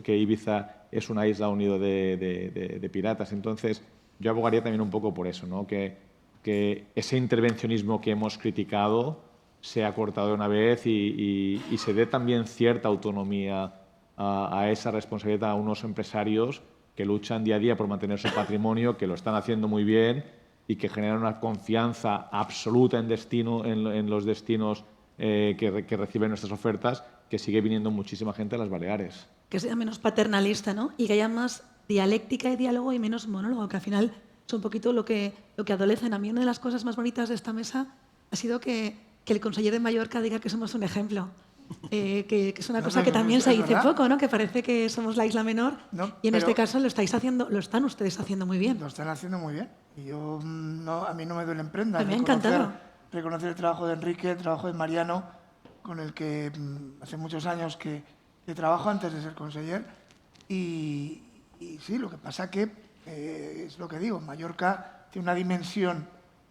Ibiza es una isla unida de piratas. Entonces, yo abogaría también un poco por eso, ¿no? Que ese intervencionismo que hemos criticado sea cortado de una vez y se dé también cierta autonomía a esa responsabilidad a unos empresarios que luchan día a día por mantener su patrimonio, que lo están haciendo muy bien y que generan una confianza absoluta en los destinos que reciben nuestras ofertas, que sigue viniendo muchísima gente a las Baleares. Que sea menos paternalista, ¿no? Y que haya más dialéctica y diálogo y menos monólogo, que al final es un poquito lo que adolecen. A mí una de las cosas más bonitas de esta mesa ha sido que el conseller de Mallorca diga que somos un ejemplo. Que es una cosa que también se dice poco, ¿no? Que parece que somos la isla menor, y en este caso lo están ustedes haciendo muy bien. Lo están haciendo muy bien. Y yo, a mí no me duelen prendas. Me ha encantado. Reconocer el trabajo de Enrique, el trabajo de Mariano, con el que hace muchos años que trabajo antes de ser conseller. Y sí, lo que pasa que, es lo que digo, Mallorca tiene una dimensión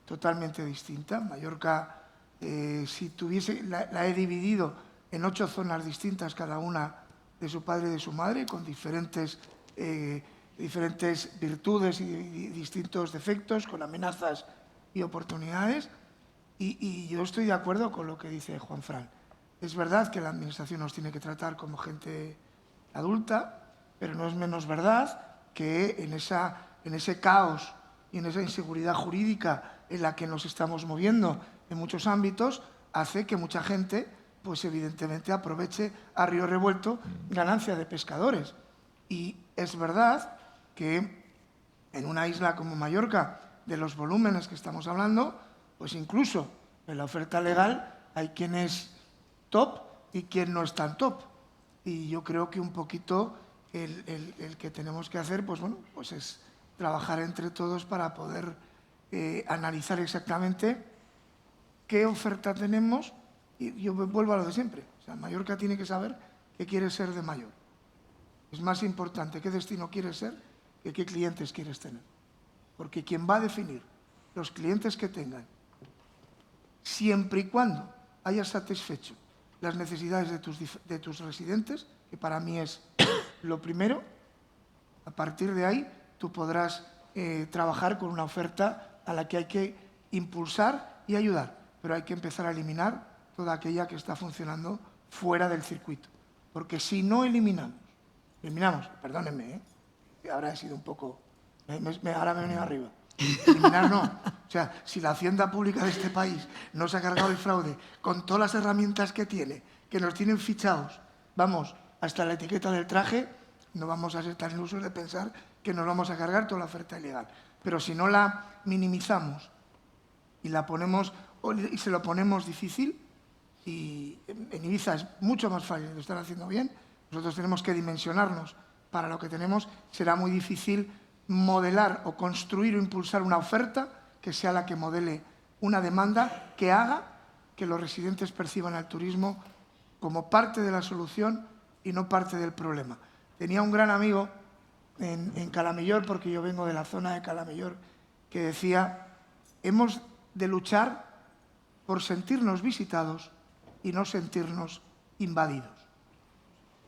totalmente distinta. Mallorca, si tuviese, la he dividido en 8 zonas distintas, cada una de su padre y de su madre, con diferentes virtudes y distintos defectos, con amenazas y oportunidades. Y yo estoy de acuerdo con lo que dice Juanfran. Es verdad que la Administración nos tiene que tratar como gente adulta, pero no es menos verdad que en ese caos y en esa inseguridad jurídica en la que nos estamos moviendo en muchos ámbitos, hace que mucha gente, pues evidentemente, aproveche a río revuelto ganancia de pescadores. Y es verdad que en una isla como Mallorca, de los volúmenes que estamos hablando, pues incluso en la oferta legal hay quien es top y quien no es tan top. Y yo creo que un poquito el que tenemos que hacer, pues bueno, pues es trabajar entre todos para poder analizar exactamente qué oferta tenemos. Y yo vuelvo a lo de siempre. O sea, Mallorca tiene que saber qué quiere ser de mayor. Es más importante qué destino quieres ser que qué clientes quieres tener. Porque quien va a definir los clientes que tengan, siempre y cuando hayas satisfecho las necesidades de tus residentes, que para mí es lo primero, a partir de ahí tú podrás trabajar con una oferta a la que hay que impulsar y ayudar, pero hay que empezar a eliminar toda aquella que está funcionando fuera del circuito. Porque si no eliminamos, perdónenme, ahora he sido un poco, ahora me he venido arriba. Eliminar no. O sea, si la hacienda pública de este país no se ha cargado el fraude con todas las herramientas que tiene, que nos tienen fichados, vamos, hasta la etiqueta del traje, no vamos a ser tan ilusos de pensar que nos vamos a cargar toda la oferta ilegal. Pero si no la minimizamos y la ponemos, y se lo ponemos difícil, y en Ibiza es mucho más fácil, lo están haciendo bien, nosotros tenemos que dimensionarnos para lo que tenemos, será muy difícil modelar o construir o impulsar una oferta que sea la que modele una demanda que haga que los residentes perciban al turismo como parte de la solución y no parte del problema. Tenía un gran amigo en Calamellor, porque yo vengo de la zona de Calamellor, que decía, hemos de luchar por sentirnos visitados y no sentirnos invadidos.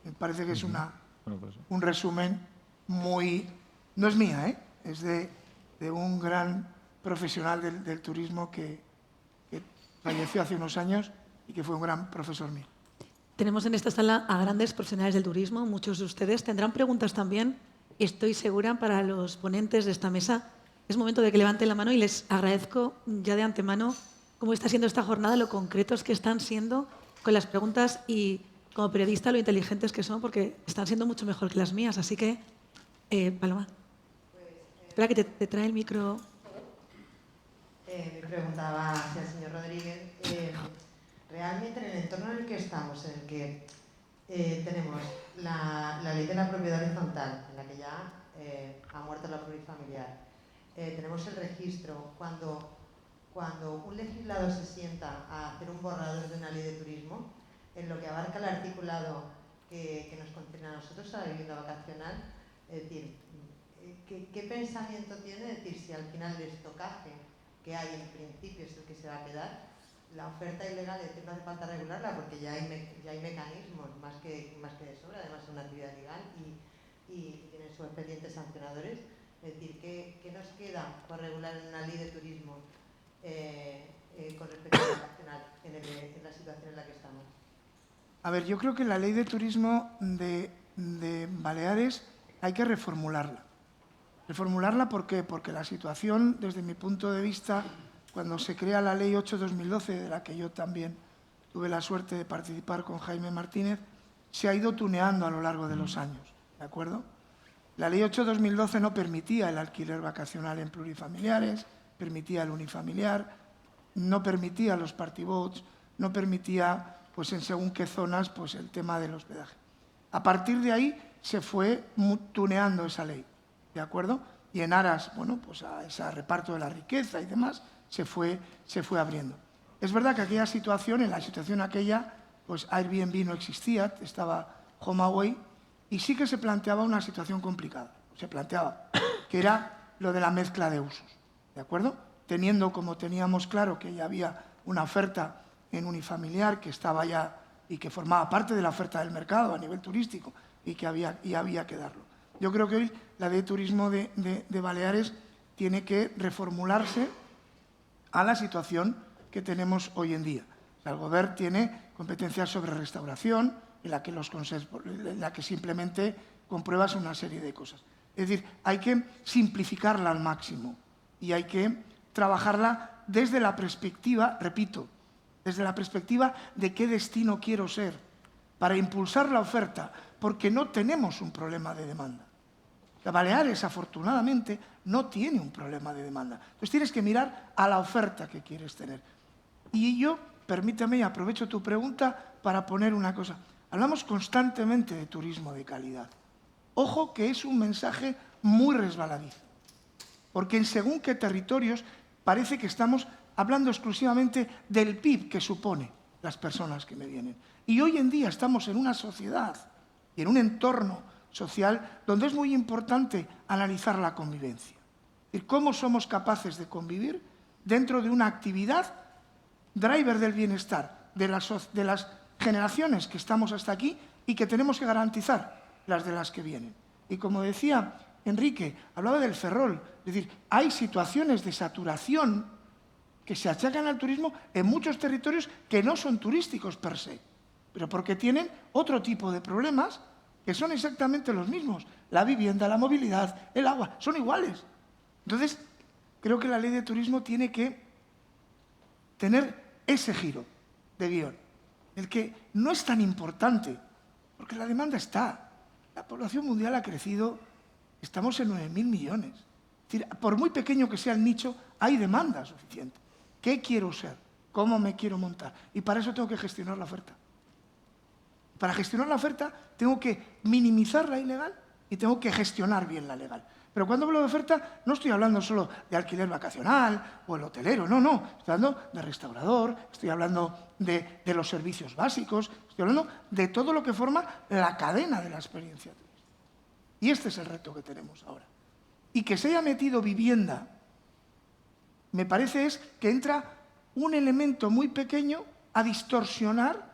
Me parece que es un resumen muy... No es mía, es de un gran profesional del turismo que falleció hace unos años y que fue un gran profesor mío. Tenemos en esta sala a grandes profesionales del turismo. Muchos de ustedes tendrán preguntas también, estoy segura, para los ponentes de esta mesa. Es momento de que levanten la mano y les agradezco ya de antemano cómo está siendo esta jornada, lo concretos que están siendo con las preguntas y, como periodista, lo inteligentes que son, porque están siendo mucho mejor que las mías. Así que, Paloma. Espera que te trae el micro. Me preguntaba hacia el señor Rodríguez, realmente en el entorno en el que estamos, en el que tenemos la ley de la propiedad horizontal, en la que ya ha muerto la plurifamiliar, tenemos el registro, cuando un legislador se sienta a hacer un borrador de una ley de turismo, en lo que abarca el articulado que nos concierne a nosotros, a la vivienda vacacional, es decir, ¿qué pensamiento tiene? Es decir, si al final el estocaje que hay en principio es el que se va a quedar, la oferta ilegal, es decir, no hace falta regularla porque ya hay mecanismos más que de sobra, además es una actividad legal y tienen sus expedientes sancionadores. Es decir, ¿qué nos queda por regular en una ley de turismo con respecto a la nacional en la situación en la que estamos? A ver, yo creo que la ley de turismo de Baleares hay que reformularla. Reformularla, ¿por qué? Porque la situación, desde mi punto de vista, cuando se crea la Ley 8/2012, de la que yo también tuve la suerte de participar con Jaime Martínez, se ha ido tuneando a lo largo de los años, ¿de acuerdo? La Ley 8/2012 no permitía el alquiler vacacional en plurifamiliares, permitía el unifamiliar, no permitía los party-boats, no permitía, pues en según qué zonas, pues el tema del hospedaje. A partir de ahí se fue tuneando esa ley, ¿de acuerdo? Y en aras, bueno, pues a ese reparto de la riqueza y demás, se fue abriendo. Es verdad que aquella situación, en la situación aquella, pues Airbnb no existía, estaba HomeAway, y sí que se planteaba una situación complicada. Se planteaba que era lo de la mezcla de usos, ¿de acuerdo? Teniendo, como teníamos claro, que ya había una oferta en unifamiliar que estaba ya y que formaba parte de la oferta del mercado a nivel turístico y que había que darlo. Yo creo que hoy la Ley de Turismo de Baleares tiene que reformularse a la situación que tenemos hoy en día. El Gobierno tiene competencias sobre restauración, en la que simplemente compruebas una serie de cosas. Es decir, hay que simplificarla al máximo y hay que trabajarla desde la perspectiva, repito, desde la perspectiva de qué destino quiero ser, para impulsar la oferta, porque no tenemos un problema de demanda. Baleares, afortunadamente, no tiene un problema de demanda. Entonces tienes que mirar a la oferta que quieres tener. Y yo, permítame, y aprovecho tu pregunta para poner una cosa. Hablamos constantemente de turismo de calidad. Ojo que es un mensaje muy resbaladizo, porque en según qué territorios parece que estamos hablando exclusivamente del PIB que supone las personas que me vienen. Y hoy en día estamos en una sociedad y en un entorno social donde es muy importante analizar la convivencia. Es decir, cómo somos capaces de convivir dentro de una actividad driver del bienestar de las generaciones que estamos hasta aquí y que tenemos que garantizar las de las que vienen. Y como decía Enrique, hablaba del Ferrol, es decir, hay situaciones de saturación que se achacan al turismo en muchos territorios que no son turísticos per se, pero porque tienen otro tipo de problemas que son exactamente los mismos. La vivienda, la movilidad, el agua, son iguales. Entonces, creo que la Ley de Turismo tiene que tener ese giro de guión, el que no es tan importante, porque la demanda está. La población mundial ha crecido, estamos en 9.000 millones. Es decir, por muy pequeño que sea el nicho, hay demanda suficiente. ¿Qué quiero ser? ¿Cómo me quiero montar? Y para eso tengo que gestionar la oferta. Para gestionar la oferta tengo que minimizar la ilegal y tengo que gestionar bien la legal. Pero cuando hablo de oferta no estoy hablando solo de alquiler vacacional o el hotelero, no. Estoy hablando de restaurador, estoy hablando de los servicios básicos, estoy hablando de todo lo que forma la cadena de la experiencia turística. Y este es el reto que tenemos ahora. Y que se haya metido vivienda, me parece es que entra un elemento muy pequeño a distorsionar,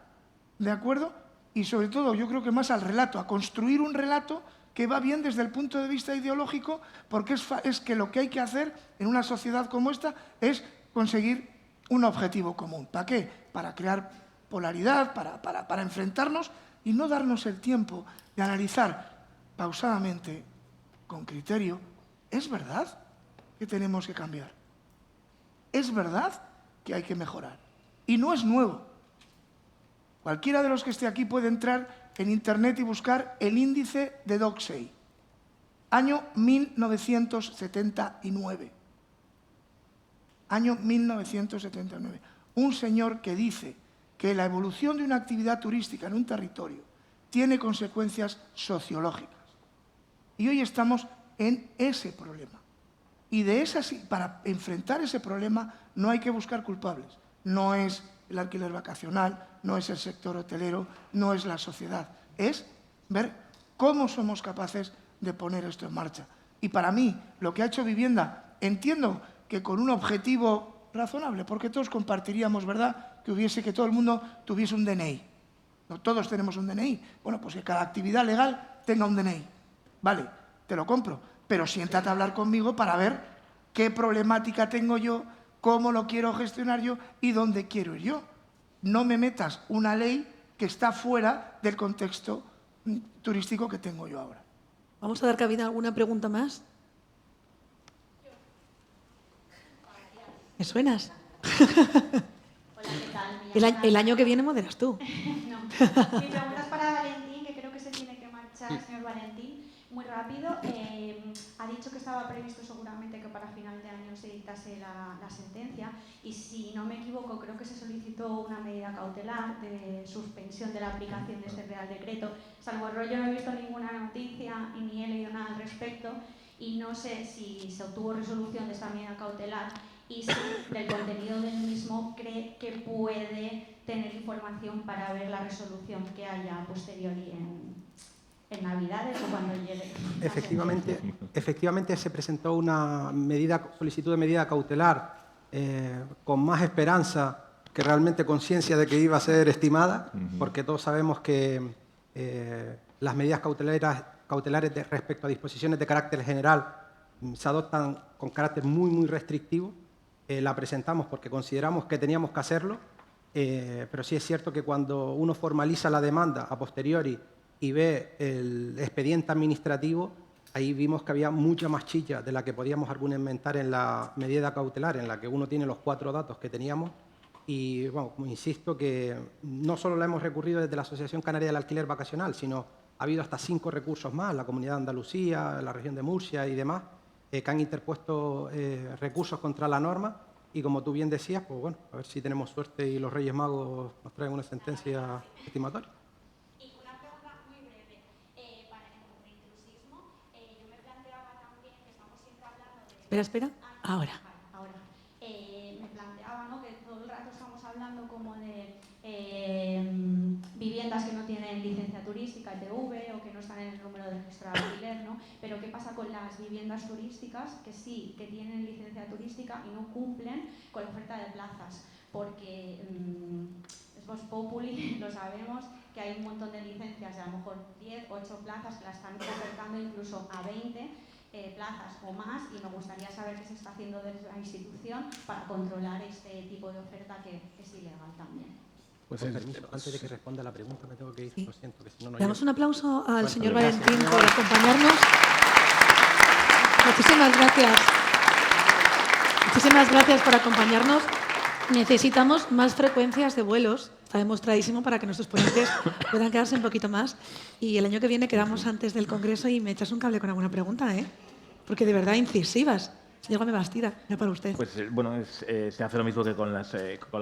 ¿de acuerdo? Y sobre todo, yo creo que más al relato, a construir un relato que va bien desde el punto de vista ideológico, porque es que lo que hay que hacer en una sociedad como esta es conseguir un objetivo común. ¿Para qué? Para crear polaridad, para enfrentarnos y no darnos el tiempo de analizar pausadamente, con criterio, ¿es verdad que tenemos que cambiar? ¿Es verdad que hay que mejorar? Y no es nuevo. Cualquiera de los que esté aquí puede entrar en Internet y buscar el índice de Doxey, año 1979. Año 1979. Un señor que dice que la evolución de una actividad turística en un territorio tiene consecuencias sociológicas. Y hoy estamos en ese problema. Y para enfrentar ese problema no hay que buscar culpables. No es el alquiler vacacional, no es el sector hotelero, no es la sociedad. Es ver cómo somos capaces de poner esto en marcha. Y para mí, lo que ha hecho Vivienda, entiendo que con un objetivo razonable, porque todos compartiríamos, ¿verdad?, que todo el mundo tuviese un DNI. No todos tenemos un DNI. Bueno, pues que cada actividad legal tenga un DNI. Vale, te lo compro, pero siéntate a hablar conmigo para ver qué problemática tengo yo, cómo lo quiero gestionar yo y dónde quiero ir yo. No me metas una ley que está fuera del contexto turístico que tengo yo ahora. Vamos a dar cabida a alguna pregunta más. ¿Me suenas? Hola, ¿qué tal? El año que viene moderas tú. No. Mi pregunta es para Valentín, que creo que se tiene que marchar, señor Valentín. Muy rápido. Ha dicho que estaba previsto seguramente que para final de año se dictase la sentencia y si no me equivoco creo que se solicitó una medida cautelar de suspensión de la aplicación de este Real Decreto. Salvo error, yo no he visto ninguna noticia y ni he leído nada al respecto y no sé si se obtuvo resolución de esta medida cautelar y si del contenido del mismo cree que puede tener información para ver la resolución que haya posteriori en Navidades o cuando llegue. Efectivamente se presentó una solicitud de medida cautelar con más esperanza que realmente conciencia de que iba a ser estimada, porque todos sabemos que las medidas cautelares respecto a disposiciones de carácter general se adoptan con carácter muy restrictivo. La presentamos porque consideramos que teníamos que hacerlo, pero sí es cierto que cuando uno formaliza la demanda a posteriori y ve el expediente administrativo, ahí vimos que había mucha más chicha de la que podíamos argumentar en la medida cautelar, en la que uno tiene los 4 datos que teníamos. Y, bueno, como insisto, que no solo la hemos recurrido desde la Asociación Canaria del Alquiler Vacacional, sino ha habido hasta 5 recursos más, la Comunidad de Andalucía, la región de Murcia y demás, que han interpuesto recursos contra la norma. Y como tú bien decías, pues bueno, a ver si tenemos suerte y los Reyes Magos nos traen una sentencia estimatoria. Espera. Ahora. Me planteaba, ¿no?, que todo el rato estamos hablando como de viviendas que no tienen licencia turística, ETV, o que no están en el número de registro de alquiler, ¿no? Pero ¿qué pasa con las viviendas turísticas que sí, que tienen licencia turística y no cumplen con la oferta de plazas? Porque es Vox Populi, lo sabemos, que hay un montón de licencias de a lo mejor 10, 8 plazas que la están ofertando incluso a 20 plazas o más, y me gustaría saber qué se está haciendo desde la institución para controlar este tipo de oferta que es ilegal también. Pues permiso, antes de que responda la pregunta me tengo que ir, lo siento, que si no, no Damos llego. un aplauso al señor Gracias. Valentín por acompañarnos. Muchísimas gracias. Muchísimas gracias por acompañarnos. Necesitamos más frecuencias de vuelos, está demostradísimo, para que nuestros ponentes puedan quedarse un poquito más. Y el año que viene quedamos antes del Congreso y me echas un cable con alguna pregunta, ¿eh? Porque de verdad incisivas. Señor Gómez Bastida, ya para usted. Pues bueno, se hace lo mismo que con la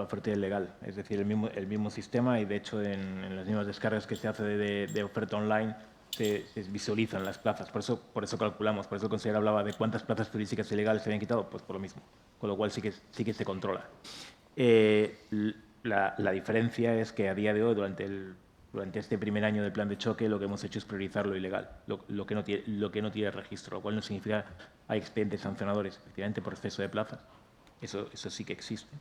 oferta ilegal, es decir, el mismo sistema, y de hecho en las mismas descargas que se hace de oferta online se visualizan las plazas, por eso calculamos, por eso el consejero hablaba de cuántas plazas turísticas ilegales se habían quitado, pues por lo mismo, con lo cual sí que se controla. La diferencia es que a día de hoy, durante este primer año del plan de choque, lo que hemos hecho es priorizar lo ilegal, lo que no tiene registro, lo cual no significa hay expedientes sancionadores, efectivamente, por exceso de plazas. Eso sí que existe.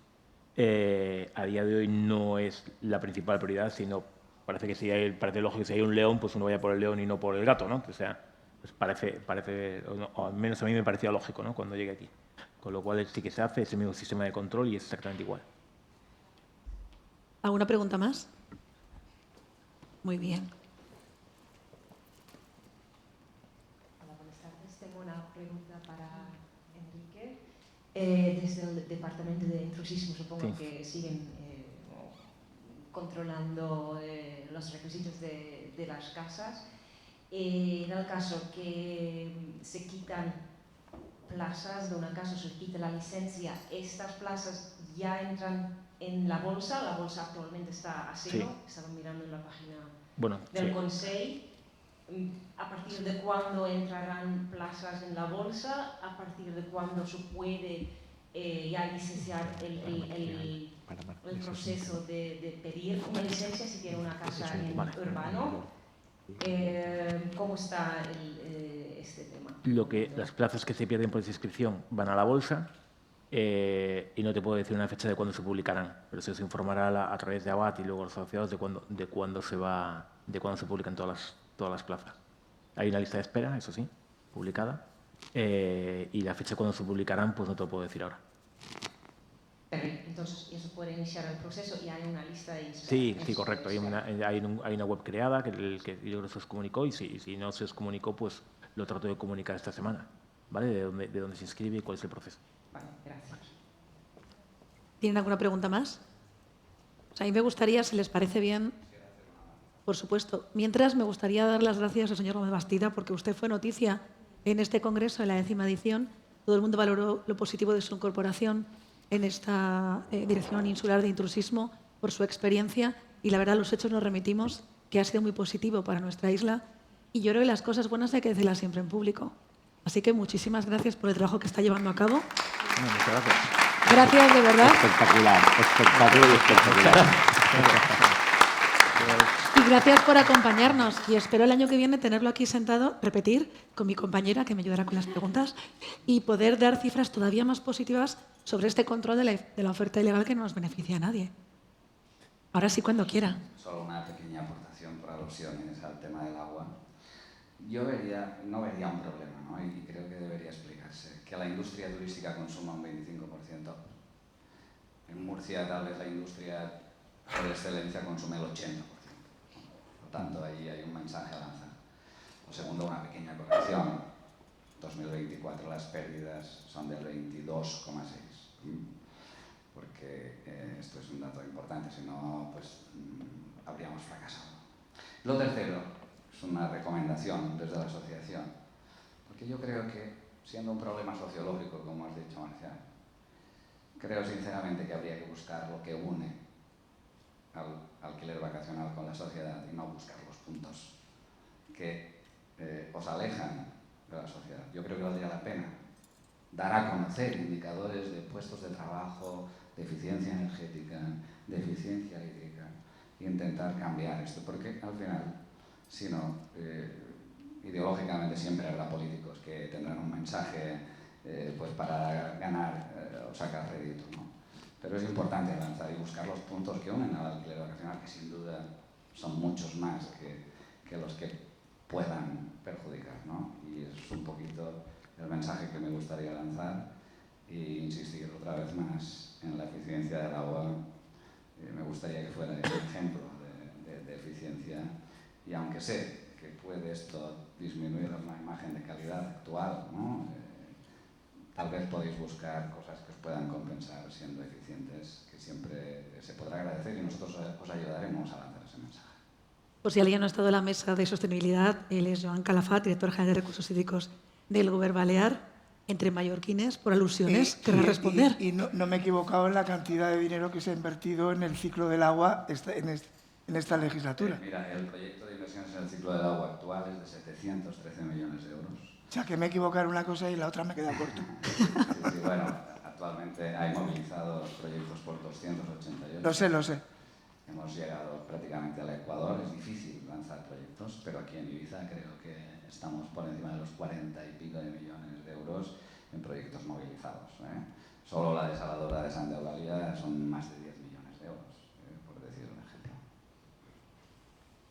A día de hoy no es la principal prioridad, sino parece lógico que si hay un león, pues uno vaya por el león y no por el gato, ¿no? O sea, pues parece o al menos a mí me parecía lógico, ¿no?, cuando llegué aquí. Con lo cual sí que se hace ese mismo sistema de control y es exactamente igual. ¿Alguna pregunta más? Muy bien. Hola, buenas tardes. Tengo una pregunta para Enrique. Desde el Departamento de Intrusismo supongo que siguen controlando los requisitos de las casas. En el caso que se quitan plazas de una casa, se quita la licencia, ¿estas plazas ya entran en la bolsa? La bolsa actualmente está a cero, estaba mirando en la página del Consejo. ¿A partir de cuándo entrarán plazas en la bolsa? ¿A partir de cuándo se puede ya licenciar el proceso de pedir una licencia si tiene una casa en urbano? ¿Cómo está este tema? Las plazas que se pierden por inscripción van a la bolsa y no te puedo decir una fecha de cuándo se publicarán, pero se os informará a través de ABAT y luego los asociados de cuándo se publican todas las plazas. Hay una lista de espera, eso sí, publicada, y la fecha de cuándo se publicarán pues no te lo puedo decir ahora. Entonces ya se puede iniciar el proceso y hay una lista de espera. Sí, correcto. Hay una web creada que yo creo que se os comunicó, y si no se os comunicó, pues lo trato de comunicar esta semana, ¿vale? De dónde se inscribe y cuál es el proceso. Vale, gracias. ¿Tienen alguna pregunta más? O sea, a mí me gustaría, si les parece bien, por supuesto. Mientras, me gustaría dar las gracias al señor Gómez Bastida porque usted fue noticia en este congreso, en la 10ª edición. Todo el mundo valoró lo positivo de su incorporación en esta Dirección Insular de Intrusismo por su experiencia y la verdad los hechos nos remitimos que ha sido muy positivo para nuestra isla y yo creo que las cosas buenas hay que decirlas siempre en público. Así que muchísimas gracias por el trabajo que está llevando a cabo. Muchas gracias. Gracias, de verdad. Espectacular, espectacular y espectacular. Y gracias por acompañarnos. Y espero el año que viene tenerlo aquí sentado, repetir con mi compañera, que me ayudará con las preguntas, y poder dar cifras todavía más positivas sobre este control de la oferta ilegal que no nos beneficia a nadie. Ahora sí, cuando quiera. Solo una pequeña aportación por alusiones al tema del agua. Yo no vería un problema, ¿no? Y creo que debería explicarse, que la industria turística consuma un 25%. En Murcia tal vez la industria por excelencia consume el 80%. Por lo tanto, ahí hay un mensaje a lanzar. Lo segundo, una pequeña corrección. 2024 las pérdidas son del 22,6%. Porque esto es un dato importante, si no, pues habríamos fracasado. Lo tercero es una recomendación desde la asociación, porque yo creo que, siendo un problema sociológico, como has dicho, Marcial, creo sinceramente que habría que buscar lo que une al alquiler vacacional con la sociedad y no buscar los puntos que os alejan de la sociedad. Yo creo que valdría la pena dar a conocer indicadores de puestos de trabajo, de eficiencia energética, de eficiencia hídrica e intentar cambiar esto, porque al final, si no, ideológicamente siempre habrá políticos que tendrán un mensaje pues para ganar o sacar rédito, ¿no? Pero es importante avanzar y buscar los puntos que unen al alquiler vacacional, que sin duda son muchos más que los que puedan perjudicar, ¿no? Y es un poquito el mensaje que me gustaría lanzar e insistir otra vez más en la eficiencia del agua. Me gustaría que fuera un ejemplo de eficiencia y aunque sé que puede esto disminuir una imagen de calidad actual, ¿no? Tal vez podéis buscar cosas que os puedan compensar siendo eficientes, que siempre se podrá agradecer y nosotros os ayudaremos a lanzar ese mensaje. Por si alguien no ha estado en la mesa de sostenibilidad, él es Joan Calafat, director general de Recursos Hídricos del Govern Balear. Entre mallorquines, por alusiones, querrá responder. Y no me he equivocado en la cantidad de dinero que se ha invertido en el ciclo del agua en esta legislatura. Mira, el proyecto de inversiones en el ciclo del agua actual es de 713 millones de euros. O sea, que me he equivocado en una cosa y la otra me queda corto. Sí, bueno, actualmente hay movilizados proyectos por 288. Lo sé. Hemos llegado prácticamente al Ecuador, es difícil lanzar proyectos, pero aquí en Ibiza creo que estamos por encima de los 40 y pico de millones de euros en proyectos movilizados. Solo la desaladora de Santa Eulalia son más de 10 millones de euros, por decir un ejemplo.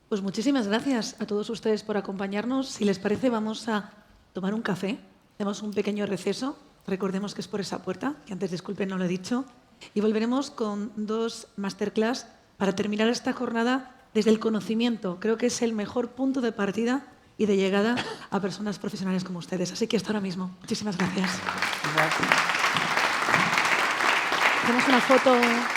Pues muchísimas gracias a todos ustedes por acompañarnos. Si les parece, vamos a tomar un café. Hacemos un pequeño receso. Recordemos que es por esa puerta, que antes, disculpen, no lo he dicho. Y volveremos con 2 masterclass para terminar esta jornada desde el conocimiento. Creo que es el mejor punto de partida y de llegada a personas profesionales como ustedes. Así que hasta ahora mismo. Muchísimas gracias. Gracias. Hacemos una foto.